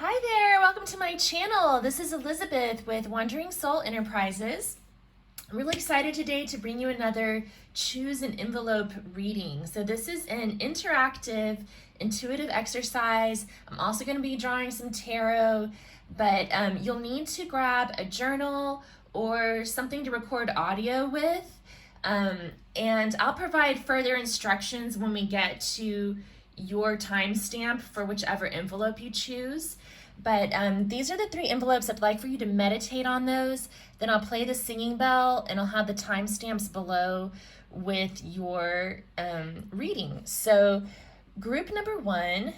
Hi there, welcome to my channel. This is Elizabeth with Wandering Soul Enterprises. I'm really excited today to bring you another Choose an Envelope reading. So this is an interactive, intuitive exercise. I'm also going to be drawing some tarot, but you'll need to grab a journal or something to record audio with. And I'll provide further instructions when we get to your timestamp for whichever envelope you choose. But these are the 3 envelopes. I'd like for you to meditate on those. Then I'll play the singing bell and I'll have the timestamps below with your reading. So group number 1,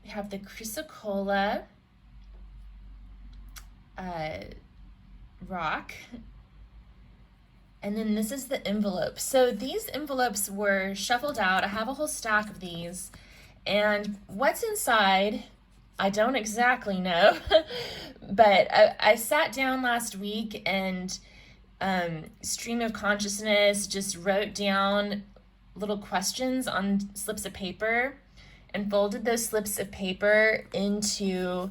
we have the Chrysocolla rock. And then this is the envelope. So these envelopes were shuffled out. I have a whole stack of these. And what's inside, I don't exactly know. But I sat down last week and stream of consciousness just wrote down little questions on slips of paper and folded those slips of paper into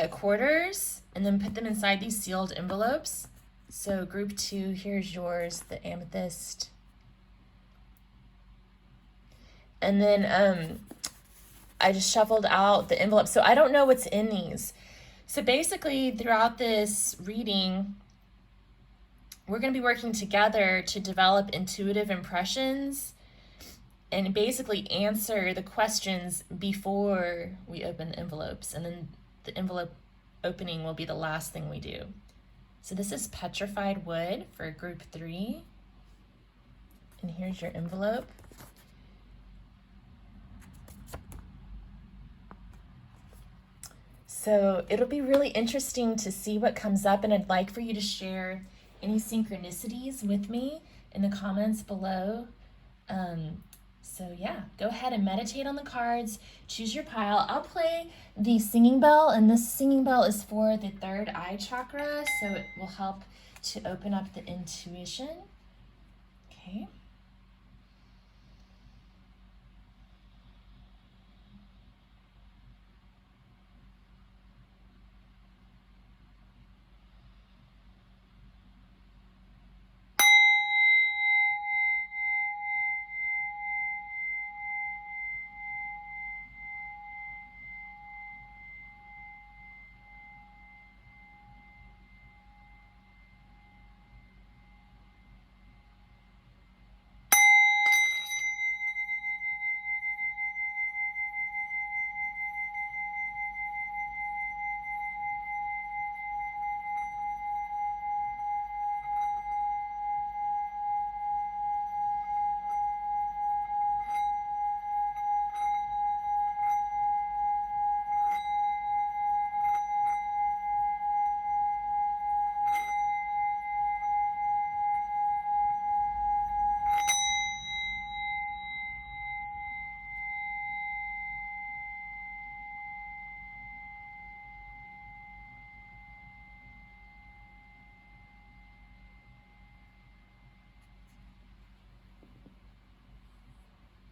quarters and then put them inside these sealed envelopes. So group 2, here's yours, the Amethyst. And then I just shuffled out the envelope. So I don't know what's in these. So basically throughout this reading, we're going to be working together to develop intuitive impressions and basically answer the questions before we open the envelopes. And then the envelope opening will be the last thing we do. So this is Petrified wood for group 3. And here's your envelope. So it'll be really interesting to see what comes up, and I'd like for you to share any synchronicities with me in the comments below. So yeah, go ahead and meditate on the cards, choose your pile. I'll play the singing bell, and this singing bell is for the third eye chakra, so it will help to open up the intuition. Okay.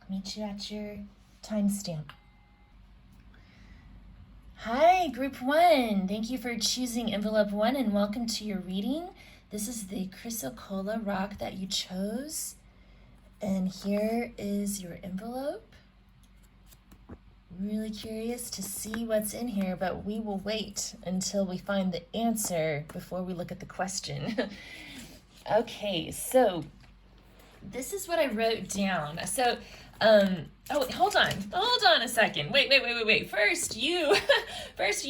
I'll meet you at your timestamp. Hi, group 1. Thank you for choosing envelope 1 and welcome to your reading. This is the Chrysocolla rock that you chose. And here is your envelope. Really curious to see what's in here, but we will wait until we find the answer before we look at the question. Okay, so this is what I wrote down. So, hold on a second. Wait. First, you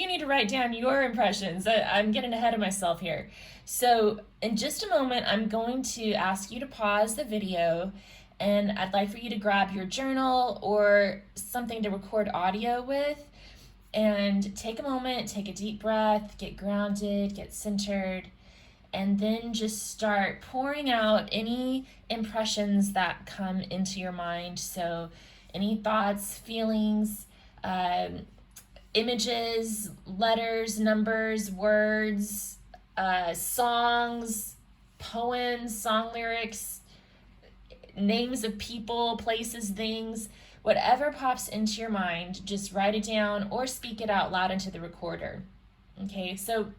need to write down your impressions. I'm getting ahead of myself here. So, in just a moment, I'm going to ask you to pause the video, and I'd like for you to grab your journal or something to record audio with, and take a moment, take a deep breath, get grounded, get centered, and then just start pouring out any impressions that come into your mind. So any thoughts, feelings, images, letters, numbers, words, songs, poems, song lyrics, names of people, places, things, whatever pops into your mind, just write it down or speak it out loud into the recorder. Okay, so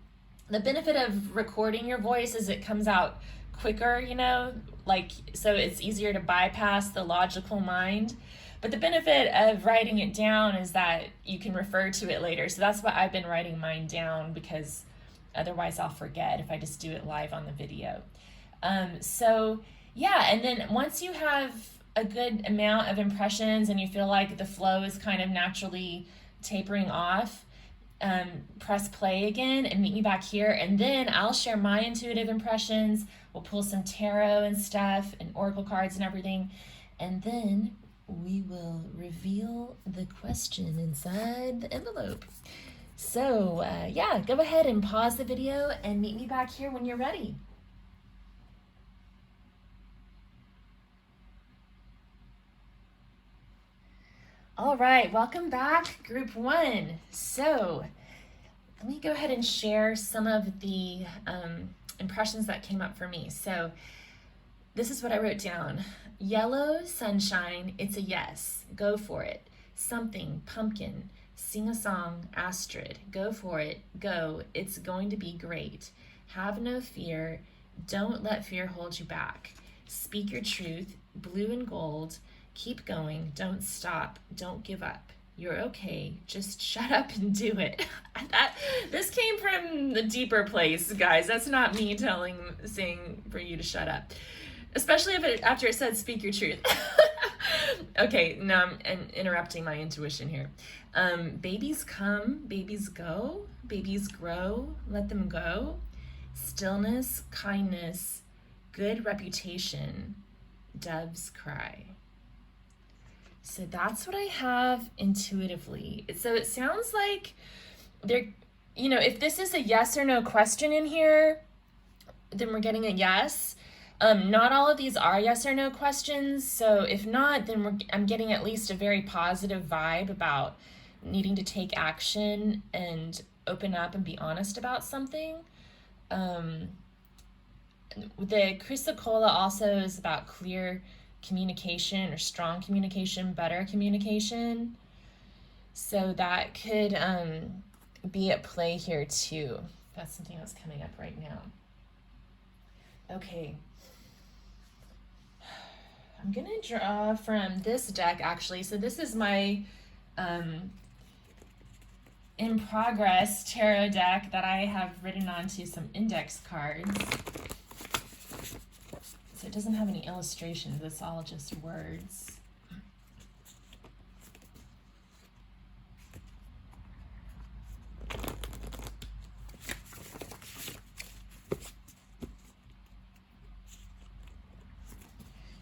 the benefit of recording your voice is it comes out quicker, you know, like, so it's easier to bypass the logical mind. But the benefit of writing it down is that you can refer to it later. So that's why I've been writing mine down, because otherwise I'll forget if I just do it live on the video. So yeah, and then once you have a good amount of impressions and you feel like the flow is kind of naturally tapering off, press play again and meet me back here, and then I'll share my intuitive impressions. We'll pull some tarot and stuff and oracle cards and everything, and then we will reveal the question inside the envelope. So yeah, go ahead and pause the video and meet me back here when you're ready. All right, welcome back, group 1. So let me go ahead and share some of the impressions that came up for me. So this is what I wrote down. Yellow sunshine, it's a yes. Go for it. Something, pumpkin. Sing a song, Astrid. Go for it. Go. It's going to be great. Have no fear. Don't let fear hold you back. Speak your truth. Blue and gold. Keep going. Don't stop. Don't give up. You're okay. Just shut up and do it. This came from the deeper place, guys. That's not me saying for you to shut up. Especially after it said speak your truth. Okay, now I'm interrupting my intuition here. Babies come, babies go, babies grow, let them go. Stillness, kindness, good reputation, doves cry. So that's what I have intuitively. So it sounds like there, you know, if this is a yes or no question in here, then we're getting a yes. Not all of these are yes or no questions. So if not, then I'm getting at least a very positive vibe about needing to take action and open up and be honest about something. The Chrysocolla also is about clear communication or strong communication, better communication. So that could be at play here too. That's something that's coming up right now. Okay. I'm gonna draw from this deck actually. So this is my in progress tarot deck that I have written onto some index cards. So it doesn't have any illustrations, it's all just words.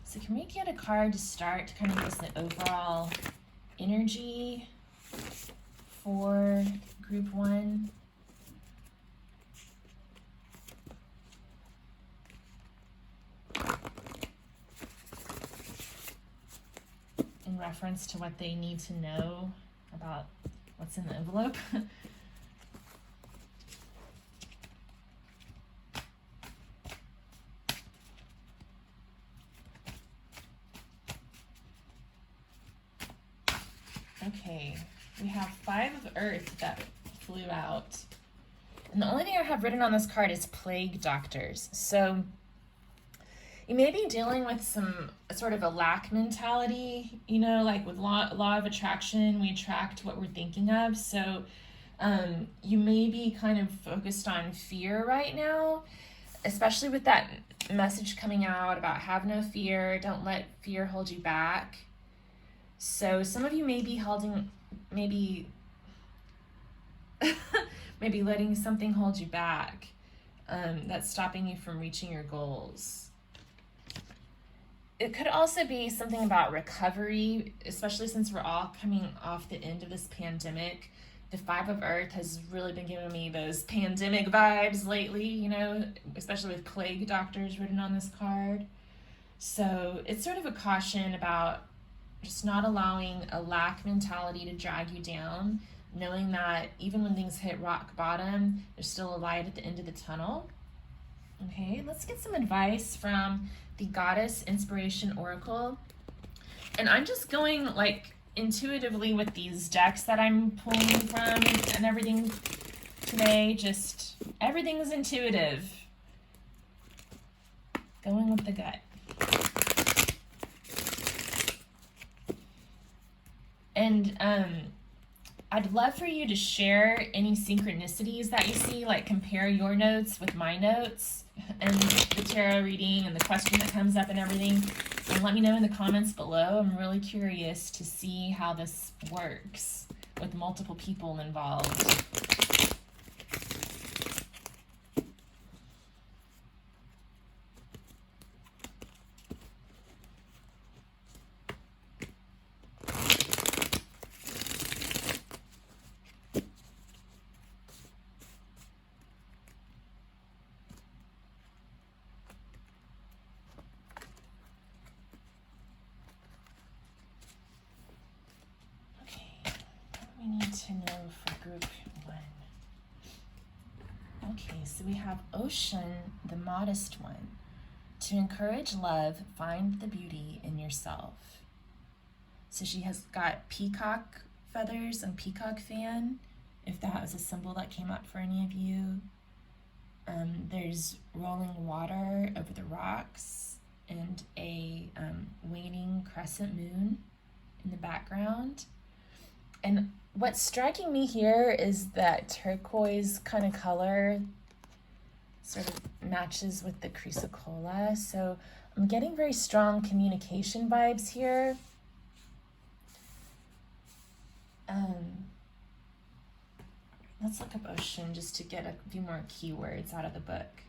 So can we get a card to start to kind of give us the overall energy for group 1? In reference to what they need to know about what's in the envelope. Okay, we have 5 of Earth that flew out. And the only thing I have written on this card is plague doctors. So you may be dealing with some sort of a lack mentality, you know, like with law of attraction, we attract what we're thinking of. So you may be kind of focused on fear right now, especially with that message coming out about have no fear, don't let fear hold you back. So some of you may be maybe letting something hold you back that's stopping you from reaching your goals. It could also be something about recovery, especially since we're all coming off the end of this pandemic. The 5 of Earth has really been giving me those pandemic vibes lately, you know, especially with plague doctors written on this card. So it's sort of a caution about just not allowing a lack mentality to drag you down, knowing that even when things hit rock bottom, there's still a light at the end of the tunnel. Okay, let's get some advice from the Goddess Inspiration Oracle. And I'm just going like intuitively with these decks that I'm pulling from and everything today. Just everything is intuitive. Going with the gut. And I'd love for you to share any synchronicities that you see, like compare your notes with my notes and the tarot reading and the question that comes up and everything. And let me know in the comments below. I'm really curious to see how this works with multiple people involved. We need to know for group 1. Okay, so we have Ocean, the modest one. To encourage love, find the beauty in yourself. So she has got peacock feathers and peacock fan, if that was a symbol that came up for any of you. There's rolling water over the rocks and a waning crescent moon in the background. And what's striking me here is that turquoise kind of color sort of matches with the Chrysocolla. So I'm getting very strong communication vibes here. Let's look up Ocean just to get a few more keywords out of the book.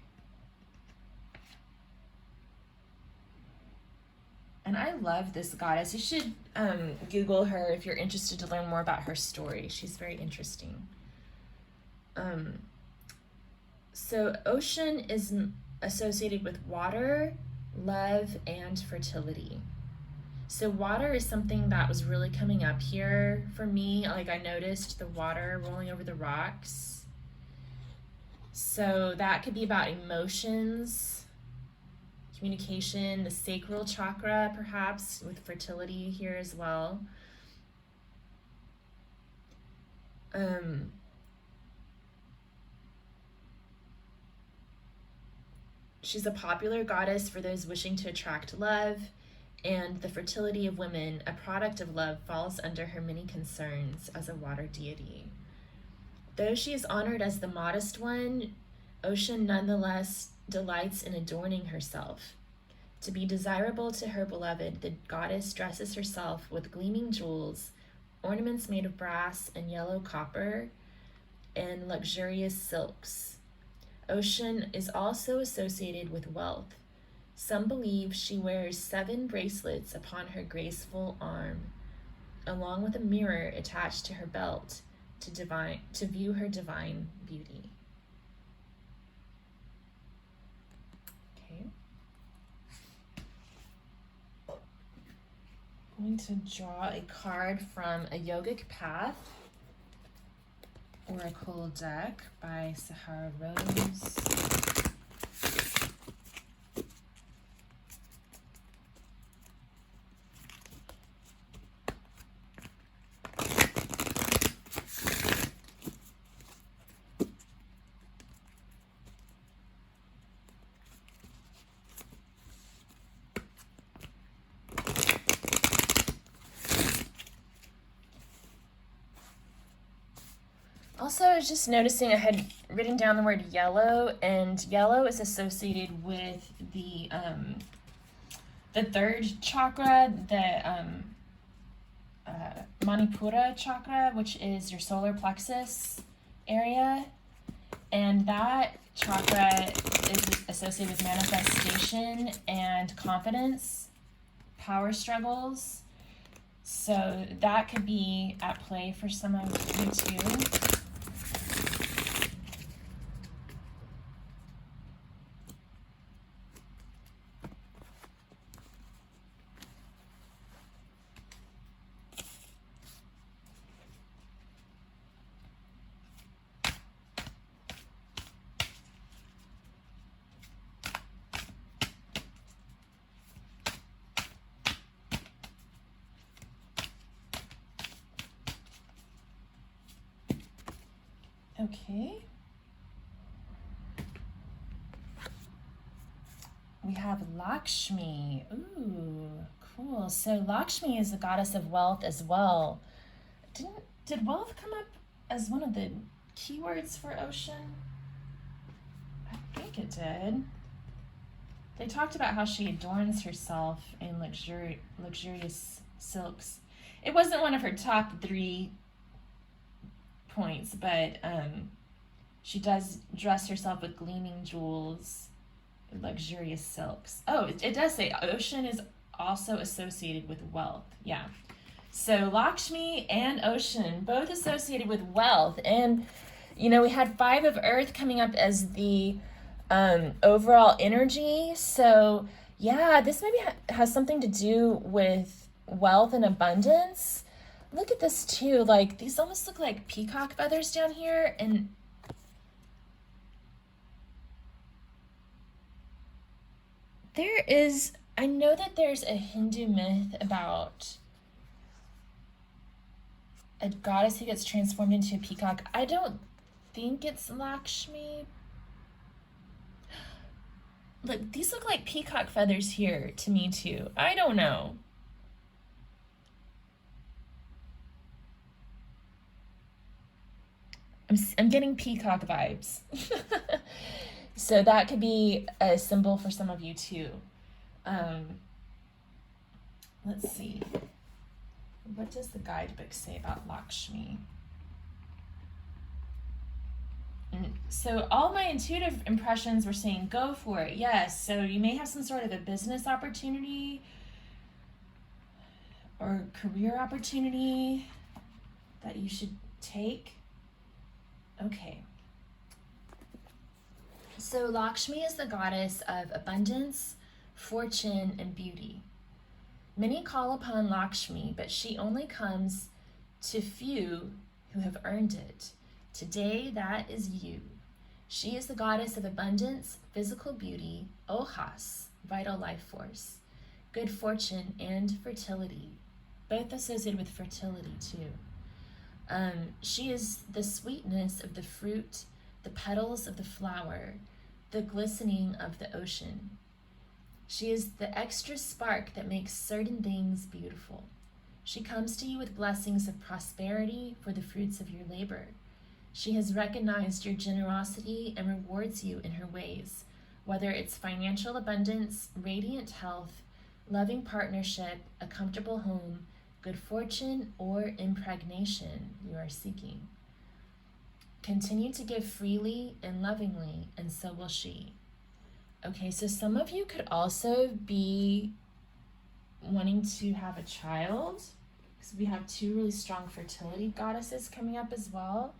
And I love this goddess. You should Google her if you're interested to learn more about her story. She's very interesting. So Ocean is associated with water, love, and fertility. So water is something that was really coming up here for me. Like I noticed the water rolling over the rocks. So that could be about emotions, communication, the sacral chakra, perhaps, with fertility here as well. She's a popular goddess for those wishing to attract love, and the fertility of women, a product of love, falls under her many concerns as a water deity. Though she is honored as the modest one, Ocean nonetheless delights in adorning herself. To be desirable to her beloved, the goddess dresses herself with gleaming jewels, ornaments made of brass and yellow copper, and luxurious silks. Ocean is also associated with wealth. Some believe she wears 7 bracelets upon her graceful arm, along with a mirror attached to her belt to view her divine beauty. I'm going to draw a card from A Yogic Path Oracle deck by Sahara Rose. Also, I was just noticing I had written down the word yellow, and yellow is associated with the third chakra, the Manipura chakra, which is your solar plexus area, and that chakra is associated with manifestation and confidence, power struggles. So that could be at play for some of you too. Okay. We have Lakshmi. Ooh, cool. So Lakshmi is the goddess of wealth as well. Did wealth come up as one of the keywords for ocean? I think it did. They talked about how she adorns herself in luxurious silks. It wasn't one of her top 3 points, but she does dress herself with gleaming jewels, luxurious silks. Oh, it does say ocean is also associated with wealth. Yeah. So Lakshmi and ocean, both associated with wealth. And, you know, we had 5 of earth coming up as the overall energy. So, yeah, this maybe has something to do with wealth and abundance. Look at this too. Like, these almost look like peacock feathers down here. And I know that there's a Hindu myth about a goddess who gets transformed into a peacock. I don't think it's Lakshmi. Look, these look like peacock feathers here to me too. I don't know. I'm getting peacock vibes. So that could be a symbol for some of you too. Let's see. What does the guidebook say about Lakshmi? So all my intuitive impressions were saying go for it. Yes. So you may have some sort of a business opportunity or career opportunity that you should take. Okay. So Lakshmi is the goddess of abundance, fortune, and beauty. Many call upon Lakshmi, but she only comes to few who have earned it. Today, that is you. She is the goddess of abundance, physical beauty, ohas, vital life force, good fortune, and fertility, both associated with fertility too. She is the sweetness of the fruit, the petals of the flower, the glistening of the ocean. She is the extra spark that makes certain things beautiful. She comes to you with blessings of prosperity for the fruits of your labor. She has recognized your generosity and rewards you in her ways, whether it's financial abundance, radiant health, loving partnership, a comfortable home, good fortune, or impregnation you are seeking. Continue to give freely and lovingly, and so will she. Okay, so some of you could also be wanting to have a child, because we have 2 really strong fertility goddesses coming up as well.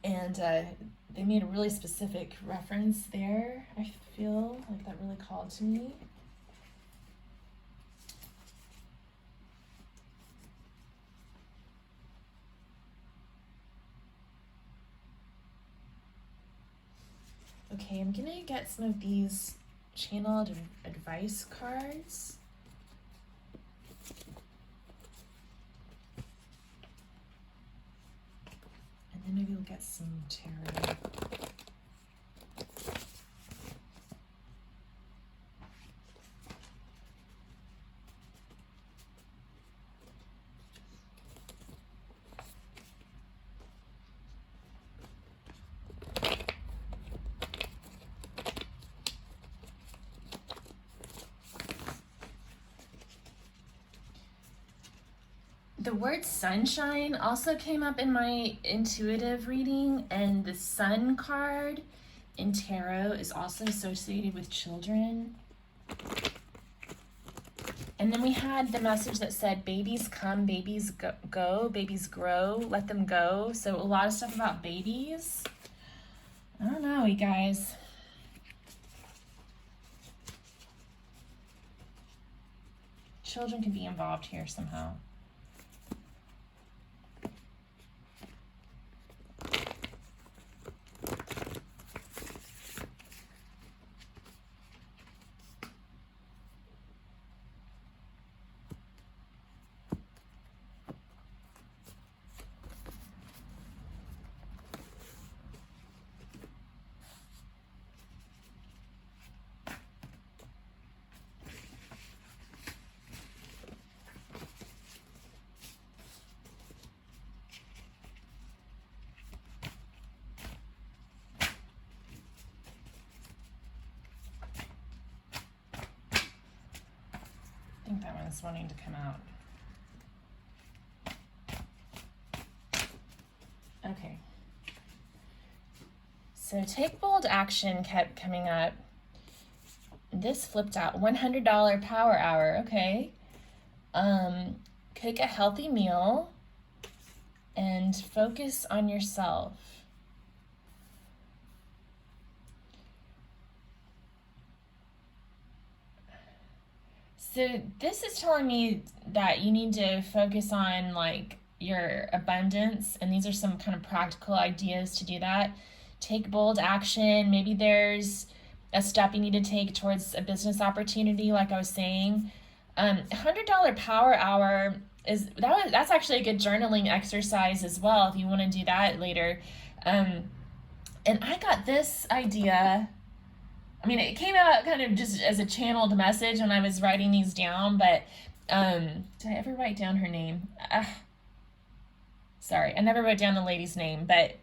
And they made a really specific reference there. I feel like that really called to me. Okay, I'm gonna get some of these channeled advice cards. And then maybe we'll get some tarot. The word sunshine also came up in my intuitive reading, and the sun card in tarot is also associated with children. And then we had the message that said babies come, babies go, babies grow, let them go. So a lot of stuff about babies. I don't know, you guys. Children can be involved here somehow. that's wanting to come out. Okay. So take bold action kept coming up. This flipped out. $100 power hour. Okay. Cook a healthy meal and focus on yourself. So this is telling me that you need to focus on like your abundance, and these are some kind of practical ideas to do that. Take bold action. Maybe there's a step you need to take towards a business opportunity, like I was saying. $100 power hour that's actually a good journaling exercise as well if you want to do that later. And I got this idea. I mean, it came out kind of just as a channeled message when I was writing these down, but did I ever write down her name? Sorry, I never wrote down the lady's name, but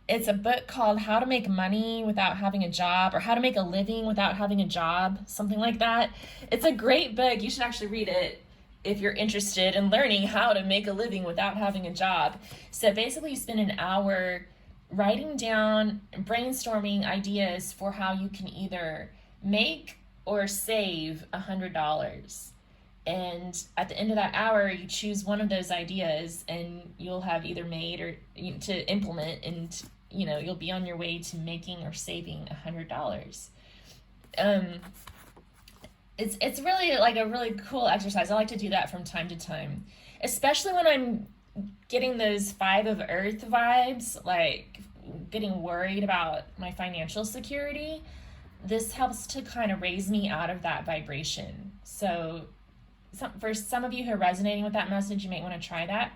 it's a book called How to Make Money Without Having a Job, or How to Make a Living Without Having a Job, something like that. It's a great book. You should actually read it if you're interested in learning how to make a living without having a job. So basically you spend an hour writing down, brainstorming ideas for how you can either make or save $100. And at the end of that hour, you choose one of those ideas and you'll have either made or to implement, and you'll be on your way to making or saving $100. It's really like a really cool exercise. I like to do that from time to time, especially when I'm getting those 5 of Earth vibes, like getting worried about my financial security. This helps to kind of raise me out of that vibration. So for some of you who are resonating with that message, you might want to try that.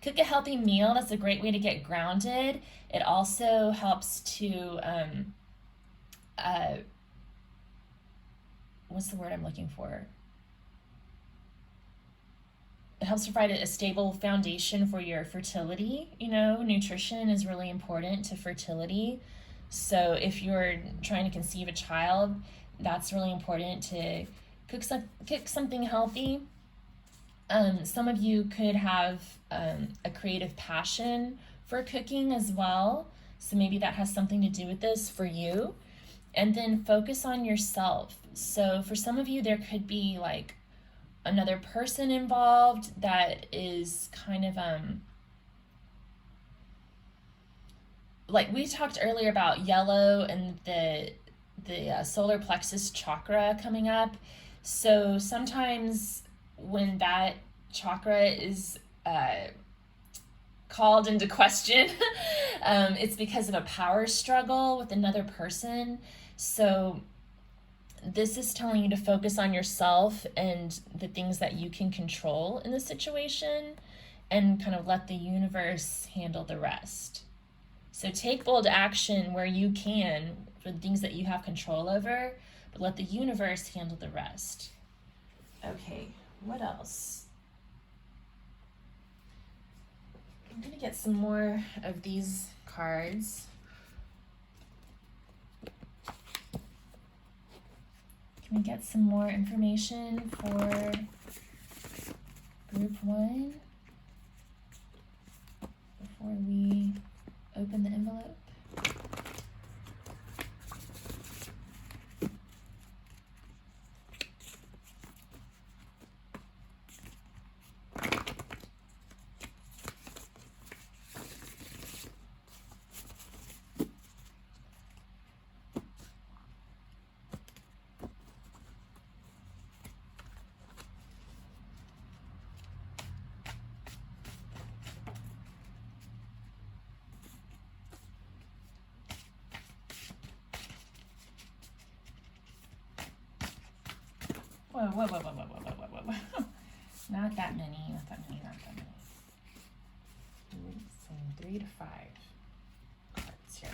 Cook a healthy meal. That's a great way to get grounded. It also helps to, what's the word I'm looking for? It helps provide a stable foundation for your fertility. Nutrition is really important to fertility. So if you're trying to conceive a child, that's really important to cook something healthy. Some of you could have a creative passion for cooking as well. So maybe that has something to do with this for you. And then focus on yourself. So for some of you, there could be like another person involved that is kind of like we talked earlier about yellow and the solar plexus chakra coming up. So sometimes when that chakra is called into question, it's because of a power struggle with another person. So this is telling you to focus on yourself and the things that you can control in the situation, and kind of let the universe handle the rest. So take bold action where you can for the things that you have control over, but let the universe handle the rest. Okay, what else? I'm going to get some more of these cards. Can we get some more information for group 1 before we open the envelope? Whoa. Not that many. 3 to 5 cards here.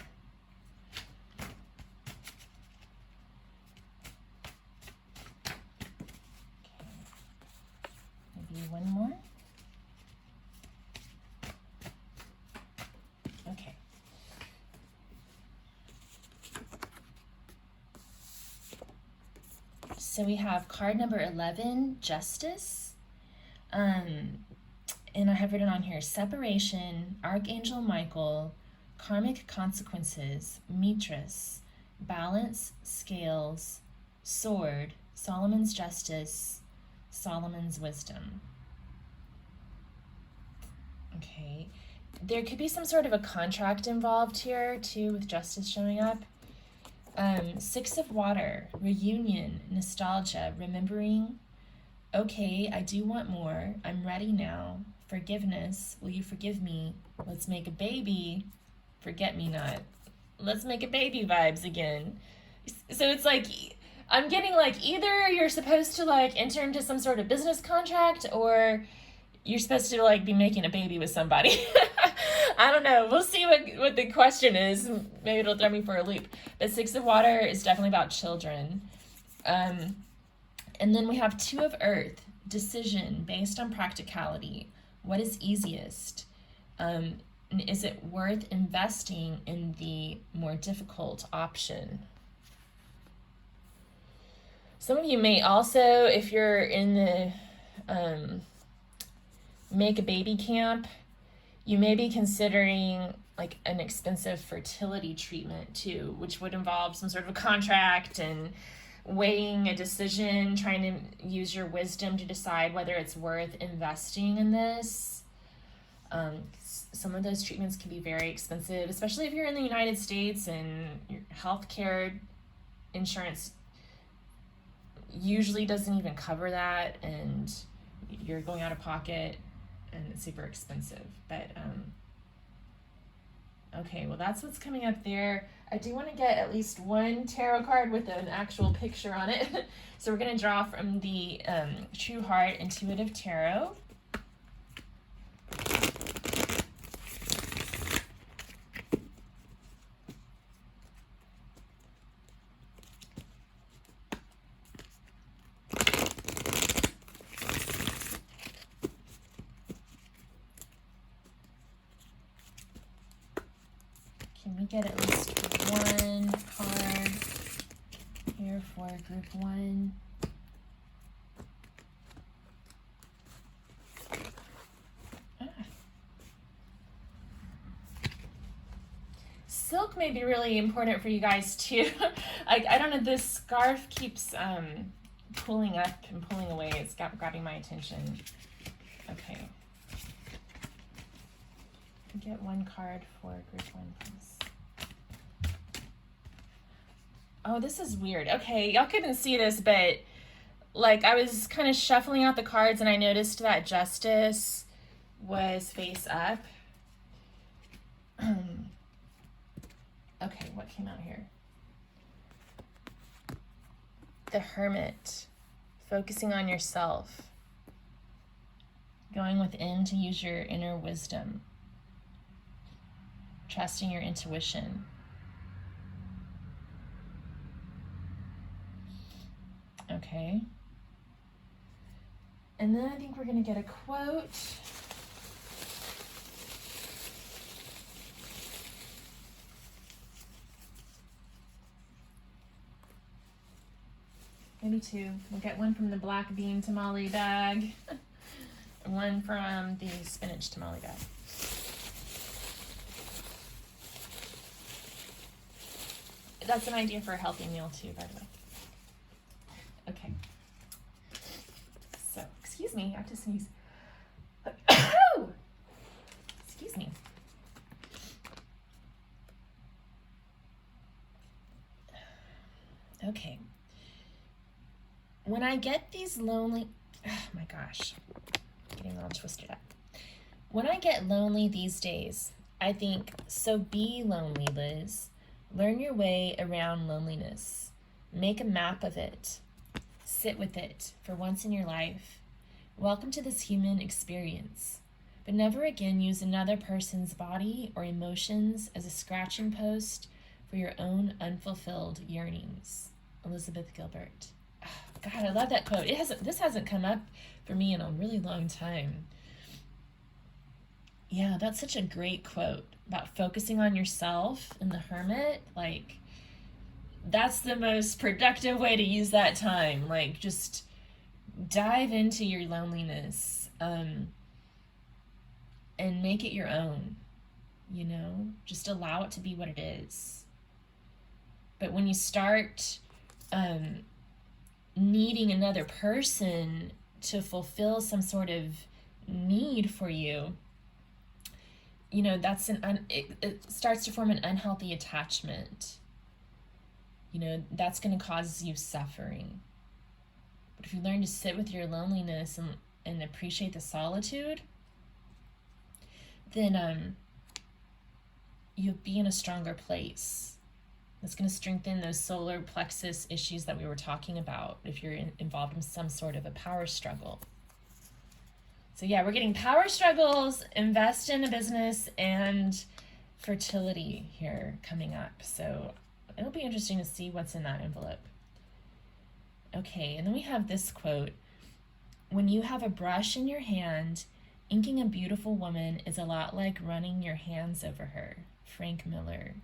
Okay. Maybe one more. Okay. So we have card number 11, Justice. And I have written on here, separation, Archangel Michael, karmic consequences, Mithras, balance, scales, sword, Solomon's justice, Solomon's wisdom. Okay. There could be some sort of a contract involved here too, with justice showing up. Six of water, reunion, nostalgia, remembering. Okay, I do want more. I'm ready now. Forgiveness. Will you forgive me? Let's make a baby. Forget me not. Let's make a baby vibes again. So it's like, I'm getting like either you're supposed to like enter into some sort of business contract, or you're supposed to like be making a baby with somebody. I don't know. We'll see what the question is. Maybe it'll throw me for a loop. But Six of Water is definitely about children. And then we have Two of Earth, decision based on practicality. What is easiest? Is it worth investing in the more difficult option? Some of you may also, if you're in the make a baby camp, you may be considering like an expensive fertility treatment too, which would involve some sort of a contract and weighing a decision, trying to use your wisdom to decide whether it's worth investing in this. Some of those treatments can be very expensive, especially if you're in the United States and your healthcare insurance usually doesn't even cover that, and you're going out of pocket and it's super expensive. But okay, well that's what's coming up there. I do want to get at least one tarot card with an actual picture on it. So we're going to draw from the True Heart Intuitive Tarot. Can we get at least one card here for group one? Silk may be really important for you guys too. I don't know, this scarf keeps pulling up and pulling away. It's grabbing my attention. Okay. Get one card for group one, please. Oh, this is weird. Okay, y'all couldn't see this, but like I was kind of shuffling out the cards and I noticed that Justice was face up. Okay, what came out here? The Hermit, focusing on yourself, going within to use your inner wisdom, trusting your intuition. Okay. And then I think we're going to get a quote. Maybe two. We'll get one from the black bean tamale bag, and one from the spinach tamale bag. That's an idea for a healthy meal too, by the way. Okay. So, excuse me, I have to sneeze. Excuse me. Okay. When I get these lonely, oh my gosh, getting all twisted up. When I get lonely these days, I think, so be lonely, Liz. Learn your way around loneliness. Make a map of it. Sit with it for once in your life. Welcome to this human experience. But never again use another person's body or emotions as a scratching post for your own unfulfilled yearnings. Elizabeth Gilbert. God, I love that quote. This hasn't come up for me in a really long time. Yeah, that's such a great quote about focusing on yourself and the Hermit. Like, that's the most productive way to use that time. Like, just dive into your loneliness, and make it your own, just allow it to be what it is. But when you start needing another person to fulfill some sort of need for you, that's it starts to form an unhealthy attachment. That's going to cause you suffering. But if you learn to sit with your loneliness and appreciate the solitude, then you'll be in a stronger place. That's going to strengthen those solar plexus issues that we were talking about if you're involved in some sort of a power struggle. So yeah, we're getting power struggles, invest in a business, and fertility here coming up. So it'll be interesting to see what's in that envelope. Okay, and then we have this quote. When you have a brush in your hand, inking a beautiful woman is a lot like running your hands over her. Frank Miller.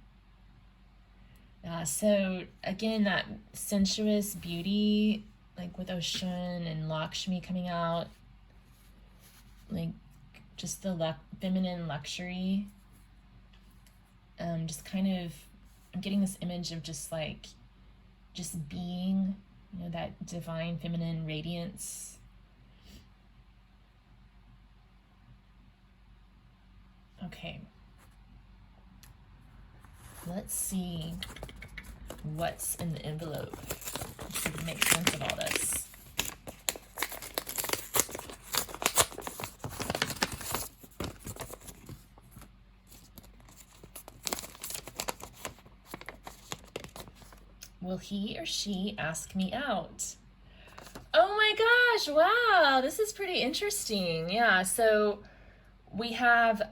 So again, that sensuous beauty, like with Ocean and Lakshmi coming out, like just the feminine luxury. Just kind of, I'm getting this image of just being, that divine feminine radiance. Okay. Let's see what's in the envelope. Let's see if we can make sense of all this. Will he or she ask me out? Oh my gosh, wow, this is pretty interesting. Yeah, so we have,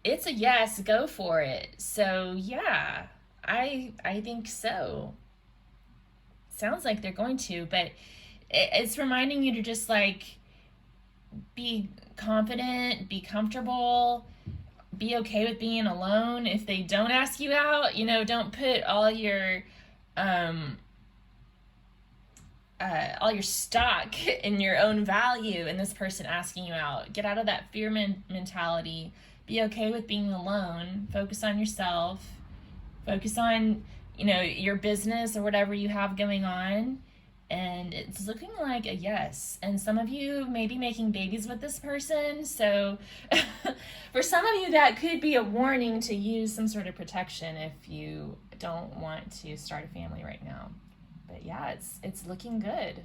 it's a yes, go for it. So yeah, I think so. Sounds like they're going to, but it's reminding you to just be confident, be comfortable, be okay with being alone. If they don't ask you out, don't put all your stock in your own value in this person asking you out. Get out of that fear mentality. Be okay with being alone. Focus on yourself. Focus on, your business or whatever you have going on. And it's looking like a yes. And some of you may be making babies with this person. So for some of you, that could be a warning to use some sort of protection if you don't want to start a family right now. But yeah, it's looking good.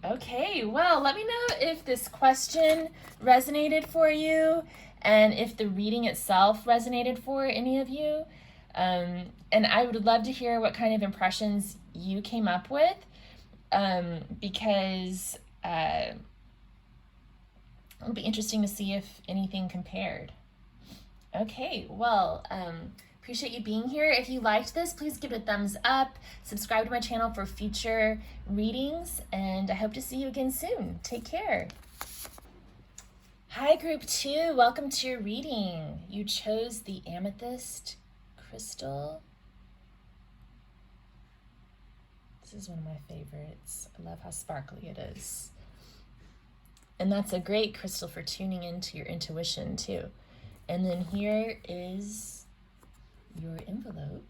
Okay, well, let me know if this question resonated for you and if the reading itself resonated for any of you. And I would love to hear what kind of impressions you came up with, because it'll be interesting to see if anything compared. Okay, well, appreciate you being here. If you liked this, please give it a thumbs up, subscribe to my channel for future readings, and I hope to see you again soon. Take care. Hi, Group 2. Welcome to your reading. You chose the Amethyst crystal. This is one of my favorites. I love how sparkly it is. And that's a great crystal for tuning into your intuition too. And then here is your envelope.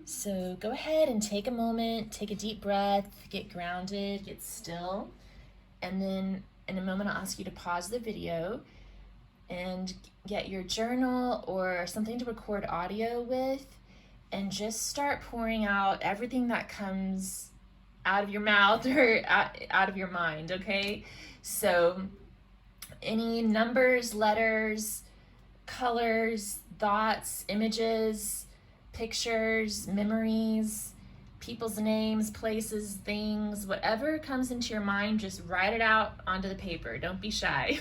So go ahead and take a moment, take a deep breath, get grounded, get still. And then in a moment, I'll ask you to pause the video and get your journal or something to record audio with, and just start pouring out everything that comes out of your mouth or out of your mind, okay? So any numbers, letters, colors, thoughts, images, pictures, memories, people's names, places, things, whatever comes into your mind, just write it out onto the paper. Don't be shy.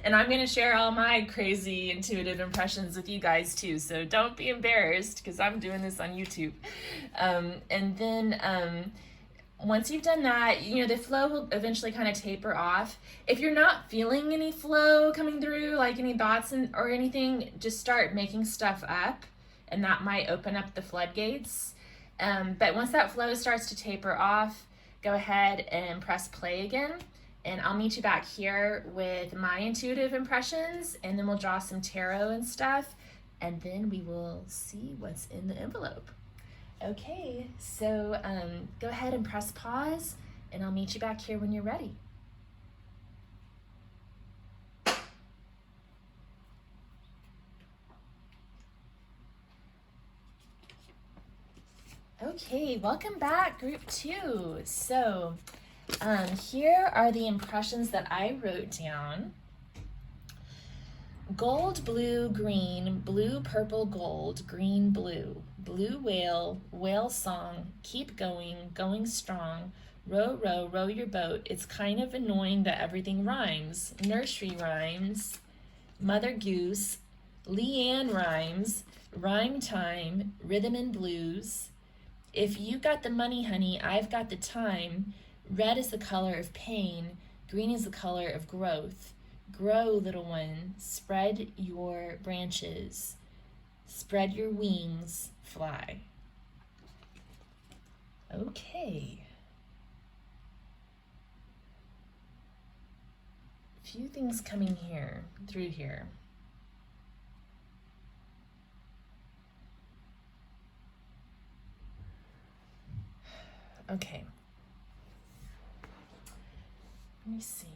And I'm going to share all my crazy intuitive impressions with you guys too, so don't be embarrassed because I'm doing this on YouTube. And then once you've done that, you know, the flow will eventually kind of taper off. If you're not feeling any flow coming through, like any thoughts or anything, just start making stuff up, and that might open up the floodgates. But once that flow starts to taper off, go ahead and press play again, and I'll meet you back here with my intuitive impressions, and then we'll draw some tarot and stuff, and then we will see what's in the envelope. Okay, so go ahead and press pause, and I'll meet you back here when you're ready. Okay, welcome back, group 2. So here are the impressions that I wrote down. Gold, blue, green, blue, purple, gold, green, blue, blue whale, whale song, keep going, going strong, row, row, row your boat. It's kind of annoying that everything rhymes. Nursery rhymes, mother goose, Leanne rhymes, rhyme time, rhythm and blues. If you got the money, honey, I've got the time. Red is the color of pain, green is the color of growth. Grow, little one, spread your branches, spread your wings, fly. Okay. A few things coming here, through here. Okay. Let me see.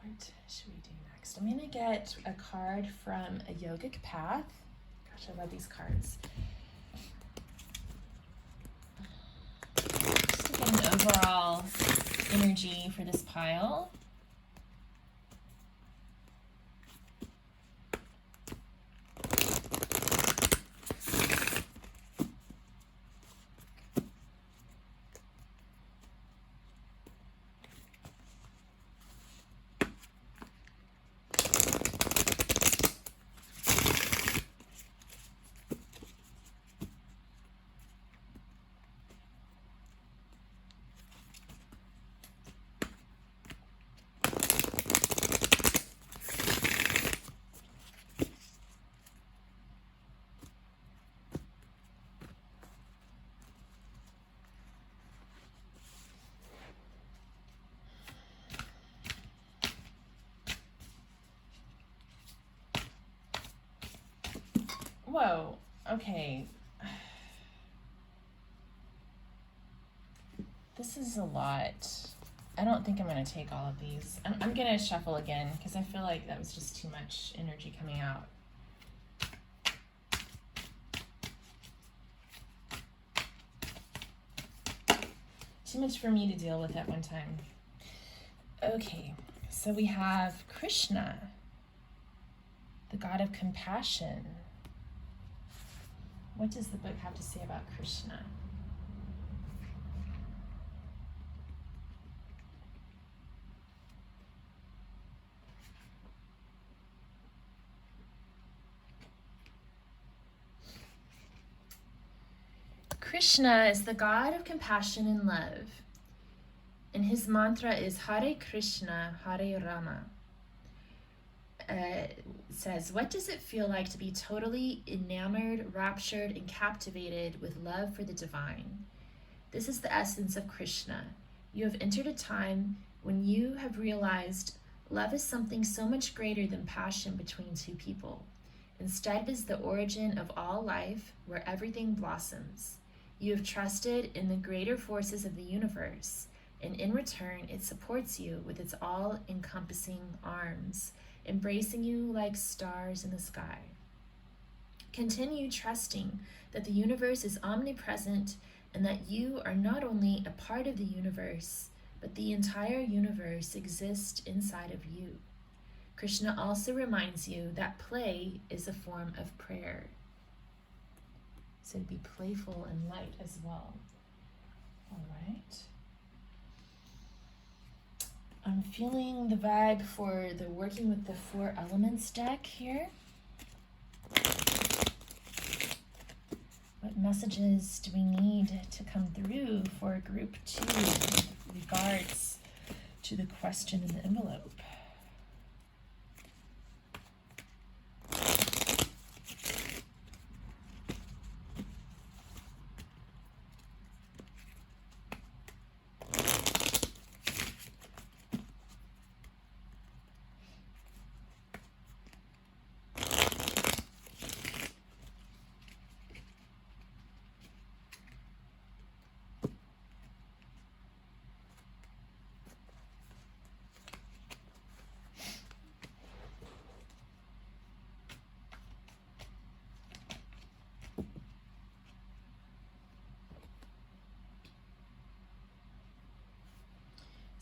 What should we do next? I'm going to get a card from a yogic path. Gosh, I love these cards. Just to get an overall energy for this pile. Whoa, okay. This is a lot. I don't think I'm going to take all of these. I'm going to shuffle again because I feel like that was just too much energy coming out. Too much for me to deal with at one time. Okay, so we have Krishna, the god of compassion. What does the book have to say about Krishna? Krishna is the god of compassion and love, and his mantra is Hare Krishna, Hare Rama. Says, what does it feel like to be totally enamored, raptured, and captivated with love for the divine? This is the essence of Krishna. You have entered a time when you have realized love is something so much greater than passion between two people. Instead, it is the origin of all life, where everything blossoms. You have trusted in the greater forces of the universe, and in return, it supports you with its all-encompassing arms, embracing you like stars in the sky. Continue trusting that the universe is omnipresent and that you are not only a part of the universe, but the entire universe exists inside of you. Krishna also reminds you that play is a form of prayer. So to be playful and light as well. All right. I'm feeling the vibe for the Working with the Four Elements deck here. What What messages do we need to come through for group 2 with regards to the question in the envelope?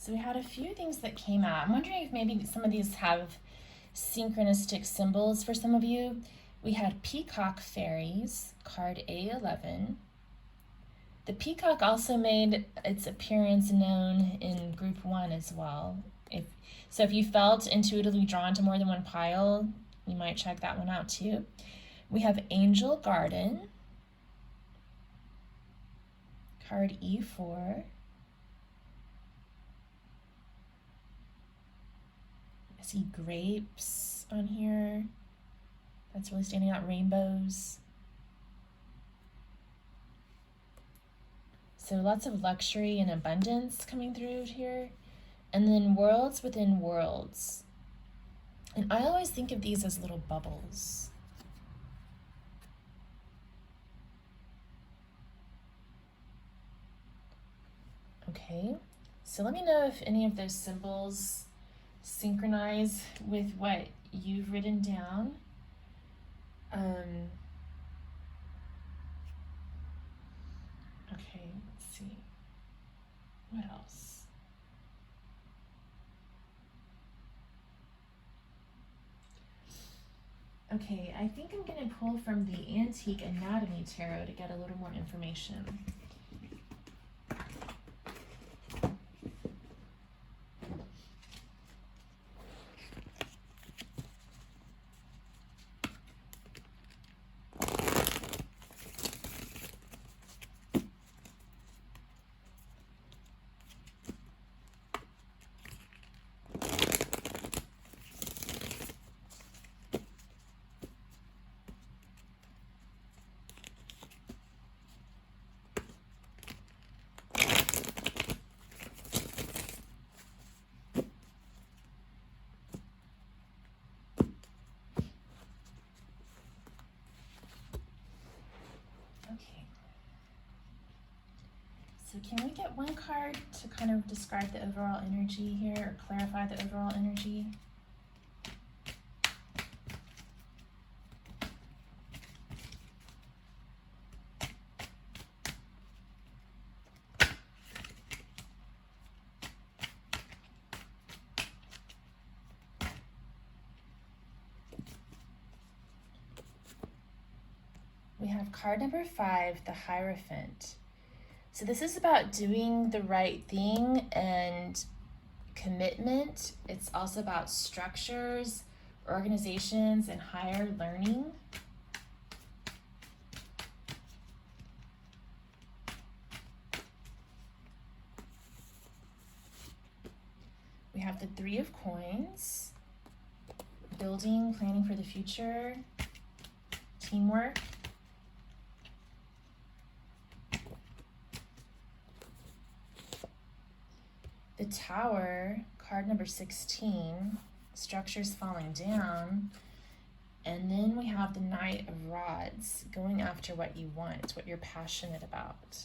So we had a few things that came out. I'm wondering if maybe some of these have synchronistic symbols for some of you. We had Peacock Fairies, card A11. The peacock also made its appearance known in group 1 as well. If you felt intuitively drawn to more than one pile, you might check that one out too. We have Angel Garden, card E4. I see grapes on here. That's really standing out, rainbows. So lots of luxury and abundance coming through here. And then worlds within worlds. And I always think of these as little bubbles. Okay, so let me know if any of those symbols synchronize with what you've written down. Okay, let's see. What else? Okay, I think I'm going to pull from the Antique Anatomy Tarot to get a little more information. So can we get one card to kind of describe the overall energy here or clarify the overall energy? We have card number 5, the Hierophant. So this is about doing the right thing and commitment. It's also about structures, organizations, and higher learning. We have the 3 of Coins, building, planning for the future, teamwork. The Tower, card number 16, structures falling down. And then we have the Knight of Rods, going after what you want, what you're passionate about.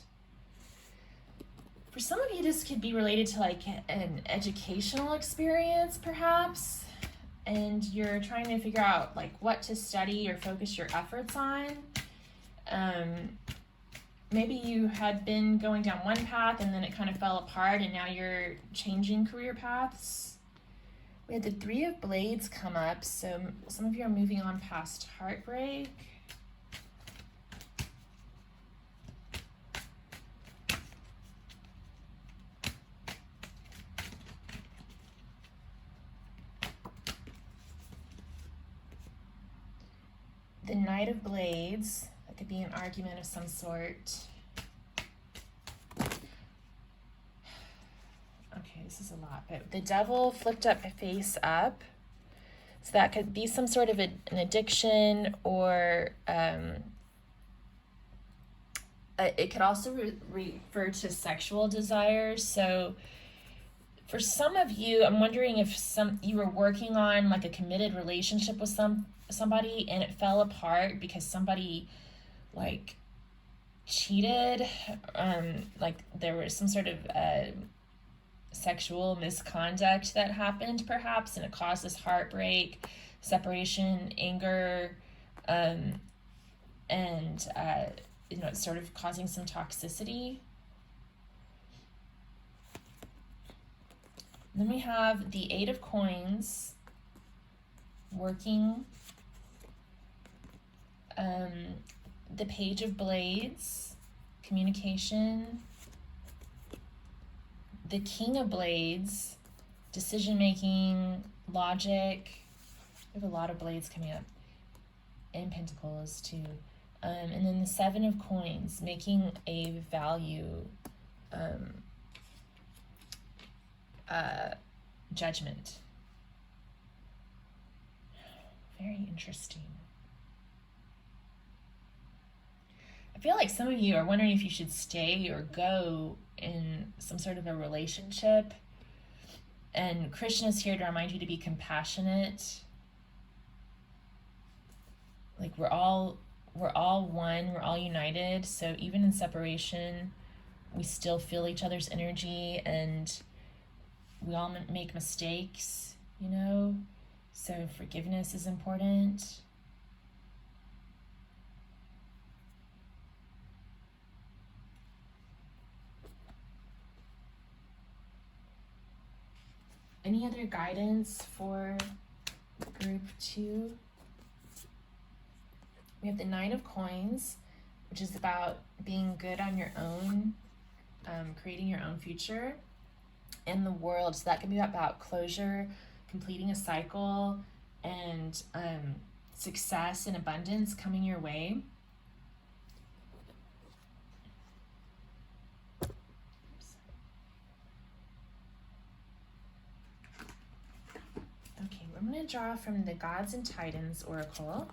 For some of you, this could be related to like an educational experience, perhaps, and you're trying to figure out like what to study or focus your efforts on. Maybe you had been going down one path and then it kind of fell apart and now you're changing career paths. We had the 3 of Blades come up, so some of you are moving on past heartbreak. The Knight of Blades, It could be an argument of some sort. Okay, this is a lot, but the devil flipped up face up. So that could be some sort of an addiction, or it could also refer to sexual desires. So for some of you, I'm wondering if you were working on like a committed relationship with somebody and it fell apart because somebody like cheated, like there was some sort of sexual misconduct that happened perhaps, and it caused this heartbreak, separation, anger, and it's sort of causing some toxicity. Then we have the Eight of Coins working, the Page of Blades, communication, the King of Blades, decision-making, logic. We have a lot of blades coming up, and Pentacles too. And then the Seven of Coins, making a value, judgment. Very interesting. I feel like some of you are wondering if you should stay or go in some sort of a relationship. And Krishna is here to remind you to be compassionate. Like we're all one, we're all united. So even in separation, we still feel each other's energy, and we all make mistakes, you know? So forgiveness is important. Any other guidance for group 2? We have the Nine of Coins, which is about being good on your own, creating your own future, and the World. So that can be about closure, completing a cycle, and success and abundance coming your way. Okay, I'm going to draw from the Gods and Titans Oracle.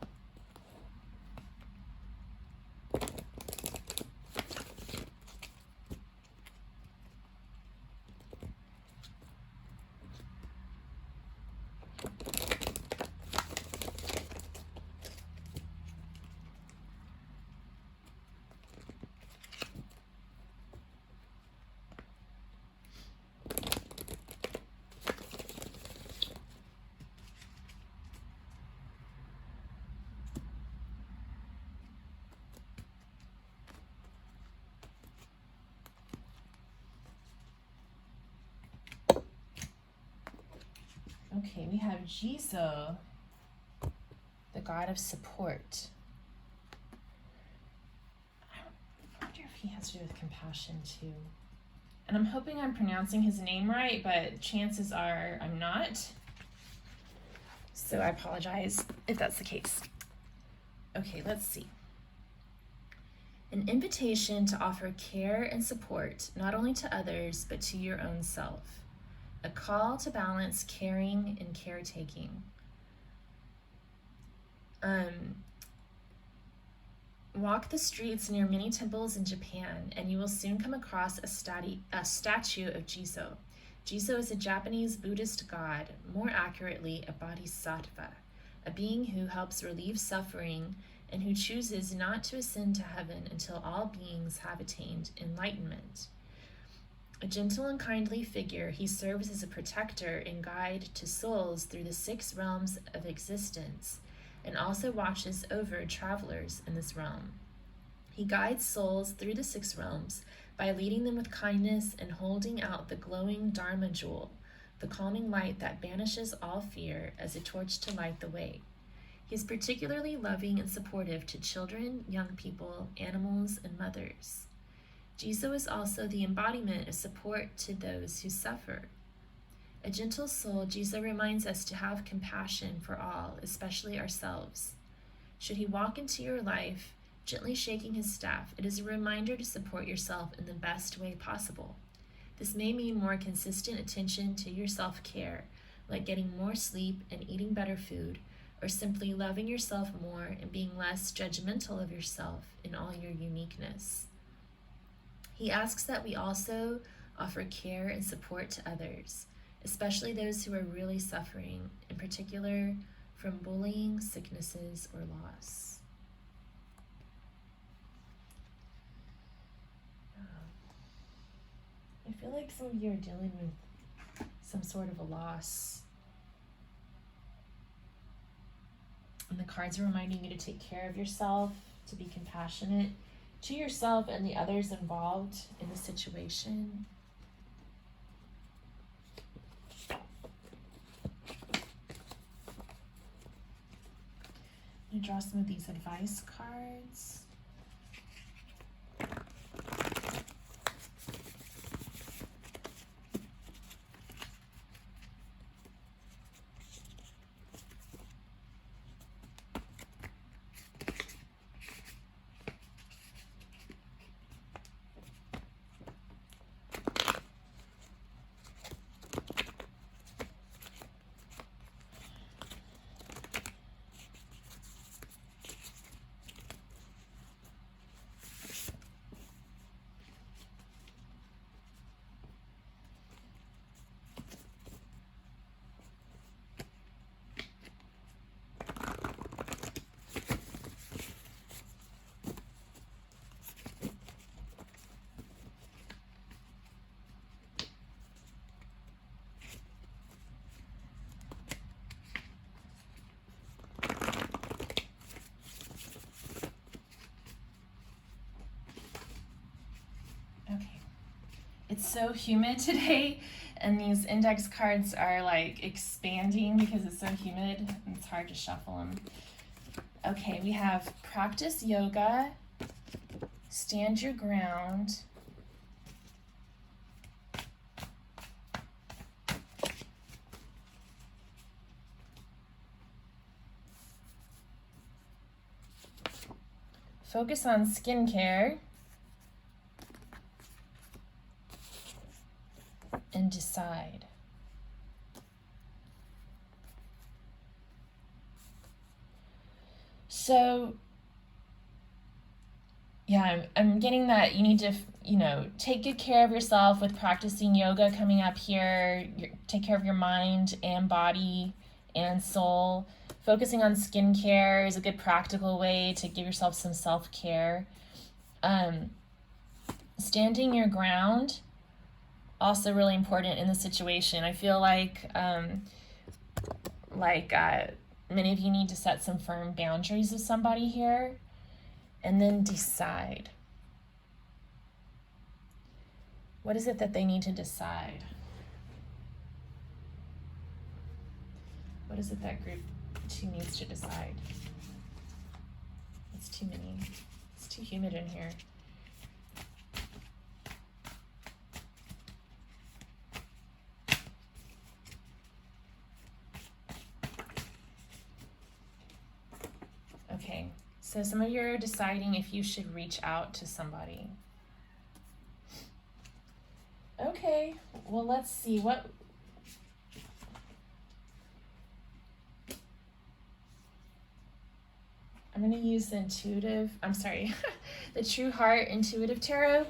Okay, we have Jizo, the god of support. I wonder if he has to do with compassion too. And I'm hoping I'm pronouncing his name right, but chances are I'm not. So I apologize if that's the case. Okay, let's see. An invitation to offer care and support, not only to others, but to your own self. A call to balance caring and caretaking. Walk the streets near many temples in Japan, and you will soon come across a statue of Jizo. Jizo is a Japanese Buddhist god, more accurately a bodhisattva, a being who helps relieve suffering and who chooses not to ascend to heaven until all beings have attained enlightenment. A gentle and kindly figure, he serves as a protector and guide to souls through the 6 realms of existence, and also watches over travelers in this realm. He guides souls through the 6 realms by leading them with kindness and holding out the glowing Dharma jewel, the calming light that banishes all fear as a torch to light the way. He is particularly loving and supportive to children, young people, animals, and mothers. Jizo is also the embodiment of support to those who suffer. A gentle soul, Jizo reminds us to have compassion for all, especially ourselves. Should he walk into your life, gently shaking his staff. It is a reminder to support yourself in the best way possible. This may mean more consistent attention to your self-care, like getting more sleep and eating better food, or simply loving yourself more and being less judgmental of yourself in all your uniqueness. He asks that we also offer care and support to others, especially those who are really suffering, in particular from bullying, sicknesses, or loss. I feel like some of you are dealing with some sort of a loss. And the cards are reminding you to take care of yourself, to be compassionate to yourself and the others involved in the situation. I'm going to draw some of these advice cards. It's so humid today, and these index cards are like expanding because it's so humid and it's hard to shuffle them. Okay, we have practice yoga, stand your ground, focus on skincare, and decide. So, yeah, I'm getting that you need to, take good care of yourself with practicing yoga coming up here. Take care of your mind and body and soul. Focusing on skincare is a good practical way to give yourself some self-care. Standing your ground, also really important in the situation. I feel like many of you need to set some firm boundaries with somebody here, and then decide. What is it that they need to decide? What is it that group 2 needs to decide? It's too many. It's too humid in here. Okay, so some of you are deciding if you should reach out to somebody. Okay, well, let's see what... I'm going to use the the True Heart Intuitive Tarot.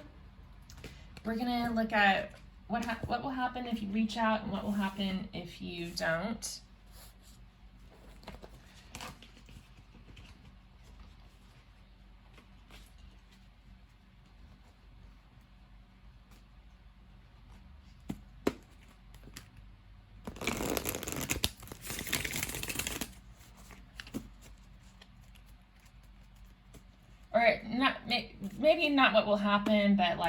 We're going to look at what will happen if you reach out and what will happen if you don't. Or not, maybe not what will happen, but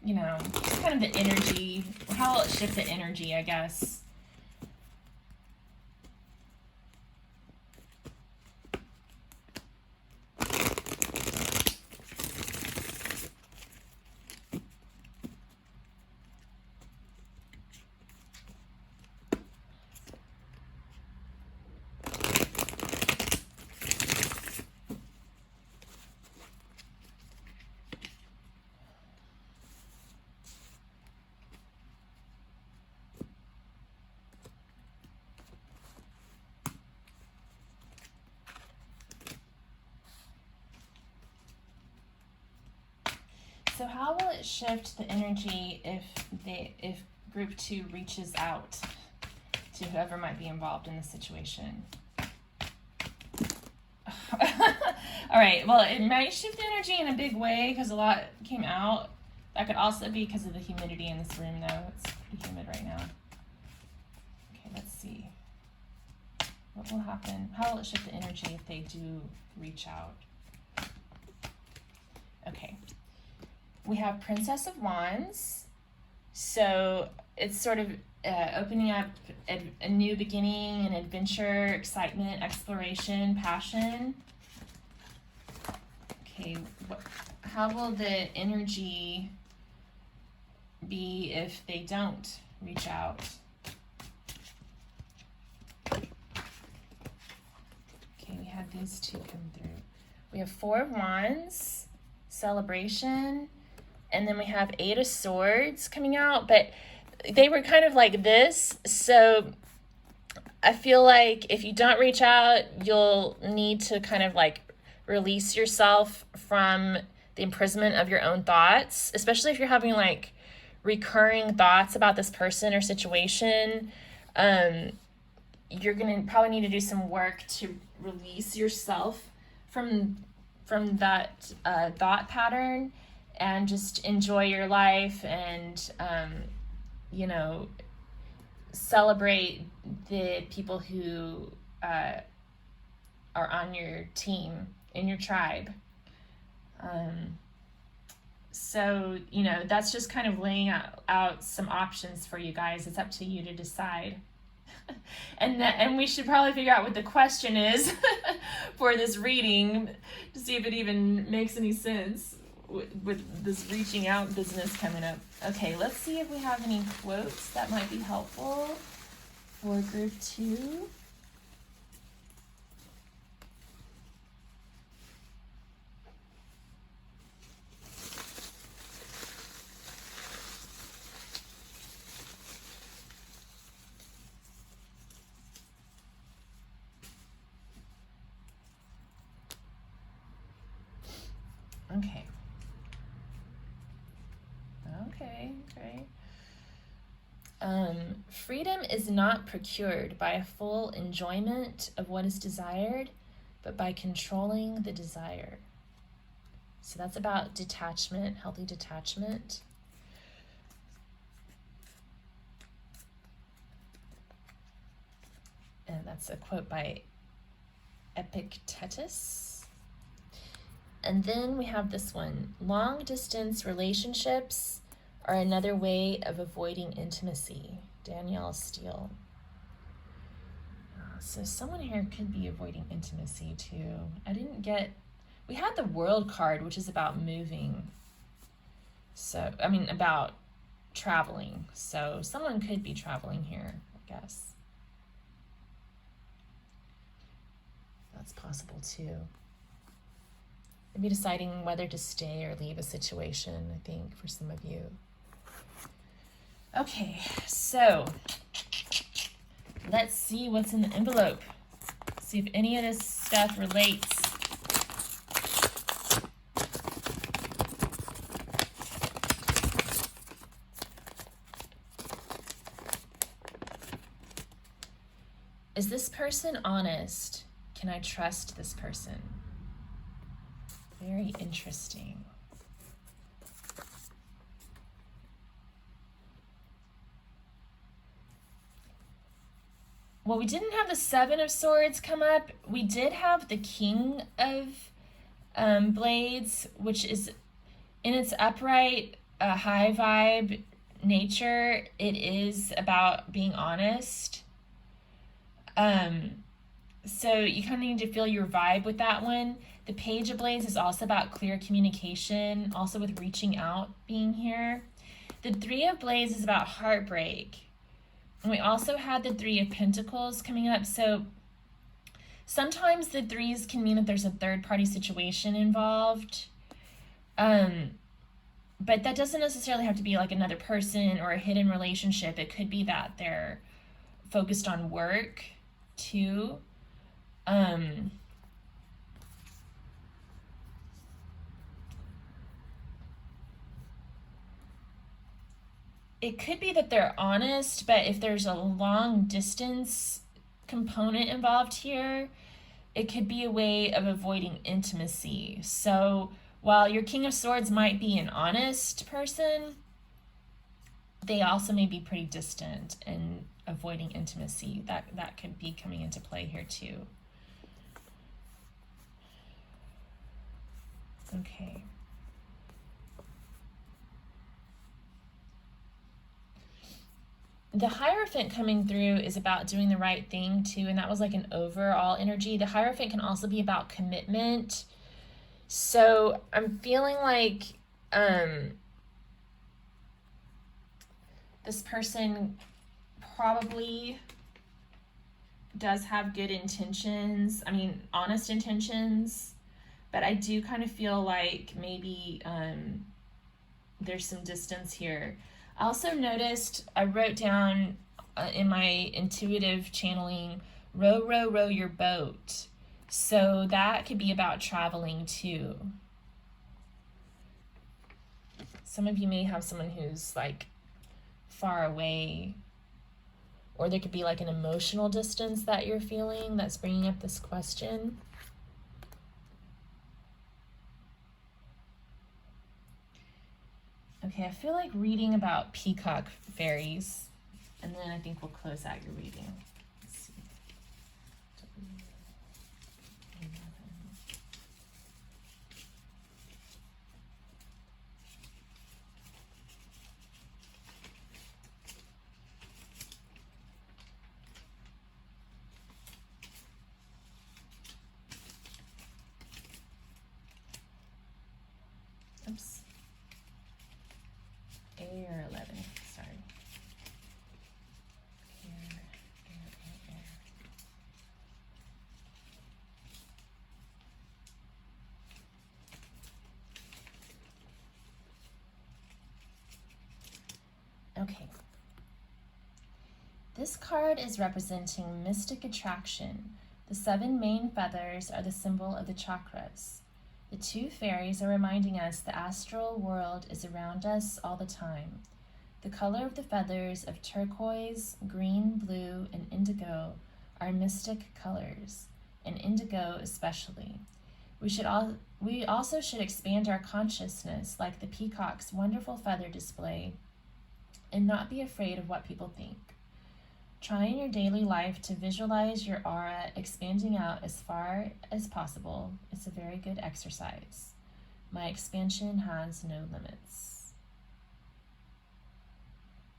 just kind of the energy, how will it shift the energy, I guess. So how will it shift the energy if group 2 reaches out to whoever might be involved in the situation? All right, well, it might shift the energy in a big way because a lot came out. That could also be because of the humidity in this room, though. It's pretty humid right now. Okay, let's see. What will happen? How will it shift the energy if they do reach out? Okay. We have Princess of Wands. So it's sort of opening up a new beginning, an adventure, excitement, exploration, passion. Okay, how will the energy be if they don't reach out? Okay, we have these two come through. We have Four of Wands, celebration, and then we have Eight of Swords coming out, but they were kind of like this, so I feel like if you don't reach out, you'll need to kind of like release yourself from the imprisonment of your own thoughts, especially if you're having like recurring thoughts about this person or situation. You're gonna probably need to do some work to release yourself from that thought pattern and just enjoy your life and celebrate the people who are on your team, in your tribe. So that's just kind of laying out some options for you guys. It's up to you to decide. And we should probably figure out what the question is for this reading to see if it even makes any sense with this reaching out business coming up. Okay, let's see if we have any quotes that might be helpful for group 2. Okay. Freedom is not procured by a full enjoyment of what is desired, but by controlling the desire. So that's about detachment, healthy detachment. And that's a quote by Epictetus. And then we have this one. Long distance relationships are another way of avoiding intimacy. Danielle Steele. So someone here could be avoiding intimacy too. We had the World card, which is about moving. About traveling. So someone could be traveling here, I guess. That's possible too. Maybe deciding whether to stay or leave a situation, I think, for some of you. Okay, so let's see what's in the envelope. See if any of this stuff relates. Is this person honest? Can I trust this person? Very interesting. Well, we didn't have the Seven of Swords come up. We did have the King of Blades, which is in its upright, high vibe nature. It is about being honest. So you kind of need to feel your vibe with that one. The Page of Blades is also about clear communication, also with reaching out being here. The Three of Blades is about heartbreak. And we also had the Three of Pentacles coming up. So sometimes the threes can mean that there's a third-party situation involved. But that doesn't necessarily have to be like another person or a hidden relationship. It could be that they're focused on work too. it could be that they're honest, but if there's a long distance component involved here, it could be a way of avoiding intimacy. So while your King of Swords might be an honest person, they also may be pretty distant and avoiding intimacy. That could be coming into play here too. Okay. The Hierophant coming through is about doing the right thing too, and that was like an overall energy. The Hierophant can also be about commitment. So I'm feeling like this person probably does have good intentions. I mean, honest intentions. But I do kind of feel like maybe there's some distance here. I also noticed, I wrote down in my intuitive channeling, row, row, row your boat. So that could be about traveling too. Some of you may have someone who's like far away, or there could be like an emotional distance that you're feeling that's bringing up this question. Okay, I feel like reading about peacock fairies, and then I think we'll close out your reading. Let's see. Oops. 8 or 11, sorry. Air. Okay. This card is representing mystic attraction. The 7 main feathers are the symbol of the chakras. The 2 fairies are reminding us the astral world is around us all the time. The color of the feathers of turquoise, green, blue, and indigo are mystic colors, and indigo especially. We also should expand our consciousness like the peacock's wonderful feather display and not be afraid of what people think. Try in your daily life to visualize your aura expanding out as far as possible. It's a very good exercise. My expansion has no limits.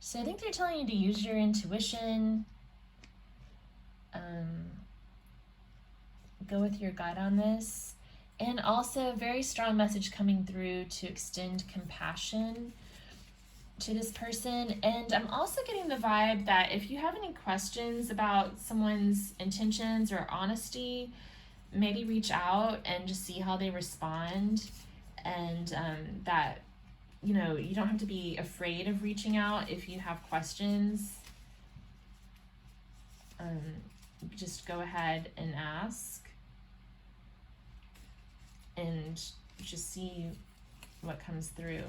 So I think they're telling you to use your intuition. Go with your gut on this. And also a very strong message coming through to extend compassion to this person. And I'm also getting the vibe that if you have any questions about someone's intentions or honesty, maybe reach out and just see how they respond. And that, you know, you don't have to be afraid of reaching out if you have questions. Just go ahead and ask and just see what comes through.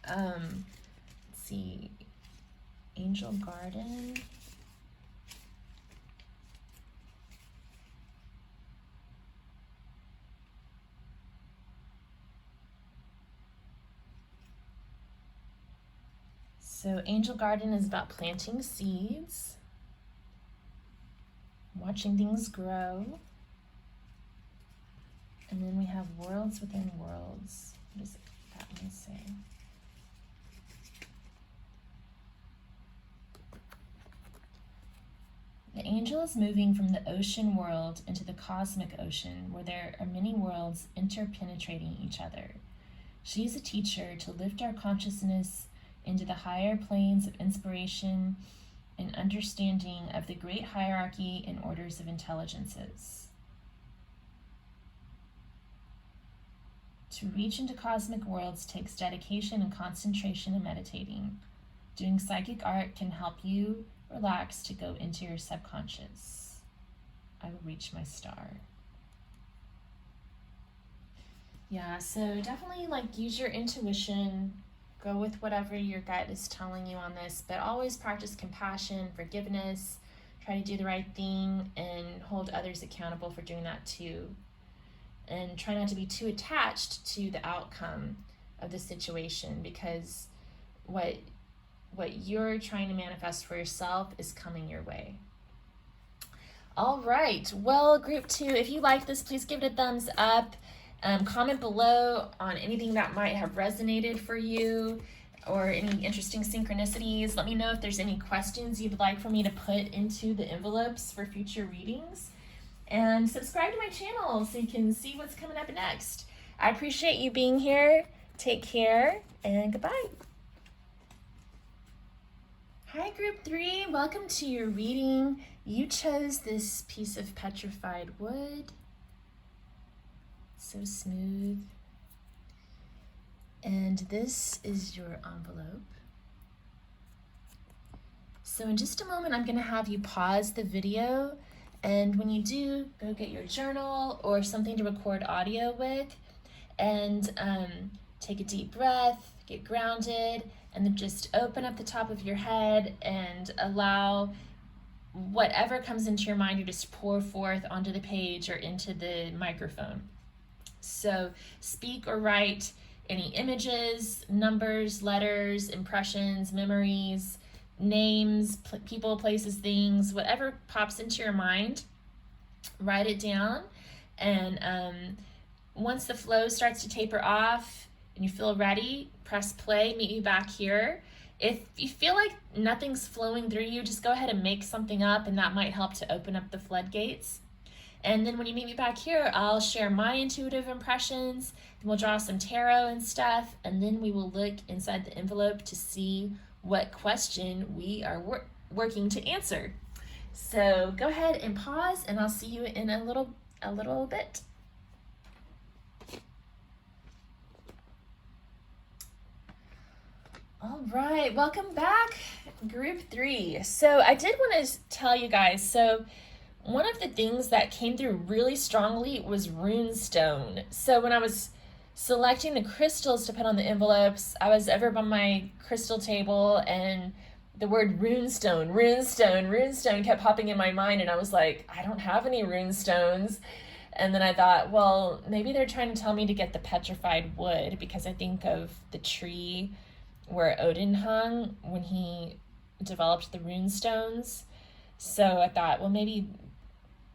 Let's see, Angel Garden. So Angel Garden is about planting seeds, watching things grow. And then we have worlds within worlds. What does that one say? The angel is moving from the ocean world into the cosmic ocean, where there are many worlds interpenetrating each other. She is a teacher to lift our consciousness into the higher planes of inspiration and understanding of the great hierarchy and orders of intelligences. To reach into cosmic worlds takes dedication and concentration and meditating. Doing psychic art can help you relax to go into your subconscious. I will reach my star. Yeah, so definitely like use your intuition. Go with whatever your gut is telling you on this, but always practice compassion, forgiveness, try to do the right thing, and hold others accountable for doing that too. And try not to be too attached to the outcome of the situation, because what you're trying to manifest for yourself is coming your way. All right, well, group 2, if you like this, please give it a thumbs up. Comment below on anything that might have resonated for you or any interesting synchronicities. Let me know if there's any questions you'd like for me to put into the envelopes for future readings. And subscribe to my channel so you can see what's coming up next. I appreciate you being here. Take care and goodbye. Hi, group 3. Welcome to your reading. You chose this piece of petrified wood. So smooth. And this is your envelope. So in just a moment, I'm going to have you pause the video. And when you do, go get your journal or something to record audio with, and take a deep breath, get grounded, and then just open up the top of your head and allow whatever comes into your mind to just pour forth onto the page or into the microphone. So speak or write any images, numbers, letters, impressions, memories, names, people, places, things, whatever pops into your mind, write it down. And once the flow starts to taper off and you feel ready, press play, meet you back here. If you feel like nothing's flowing through you, just go ahead and make something up, and that might help to open up the floodgates. And then when you meet me back here, I'll share my intuitive impressions, and we'll draw some tarot and stuff, and then we will look inside the envelope to see what question we are working to answer. So go ahead and pause, and I'll see you in a little bit. All right, welcome back, group 3. So I did want to tell you guys, so one of the things that came through really strongly was runestone. So when I was selecting the crystals to put on the envelopes, I was over by my crystal table, and the word runestone kept popping in my mind, and I was like, I don't have any runestones. And then I thought, well, maybe they're trying to tell me to get the petrified wood, because I think of the tree where Odin hung when he developed the runestones. So I thought, well, maybe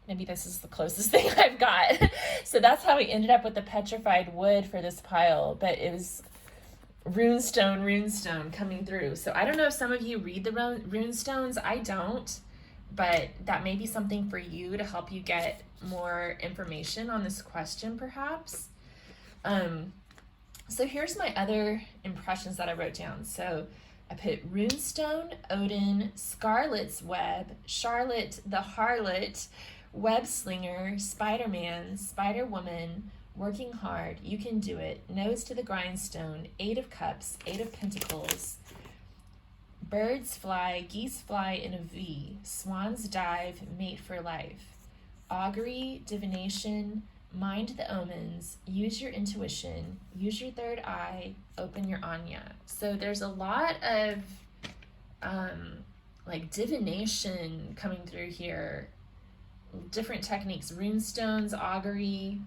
this is the closest thing I've got. So that's how we ended up with the petrified wood for this pile. But it was runestone coming through. So I don't know if some of you read the runestones. I don't. But that may be something for you to help you get more information on this question, perhaps. So here's my other impressions that I wrote down. So I put runestone, Odin, Scarlet's web, Charlotte the harlot, web slinger, Spider-Man, Spider-Woman, working hard, you can do it, nose to the grindstone, 8 of cups, 8 of pentacles, birds fly, geese fly in a V, swans dive, mate for life, augury, divination, mind the omens, use your intuition, use your third eye, open your Anya. So there's a lot of like divination coming through here, different techniques, runestones, augury,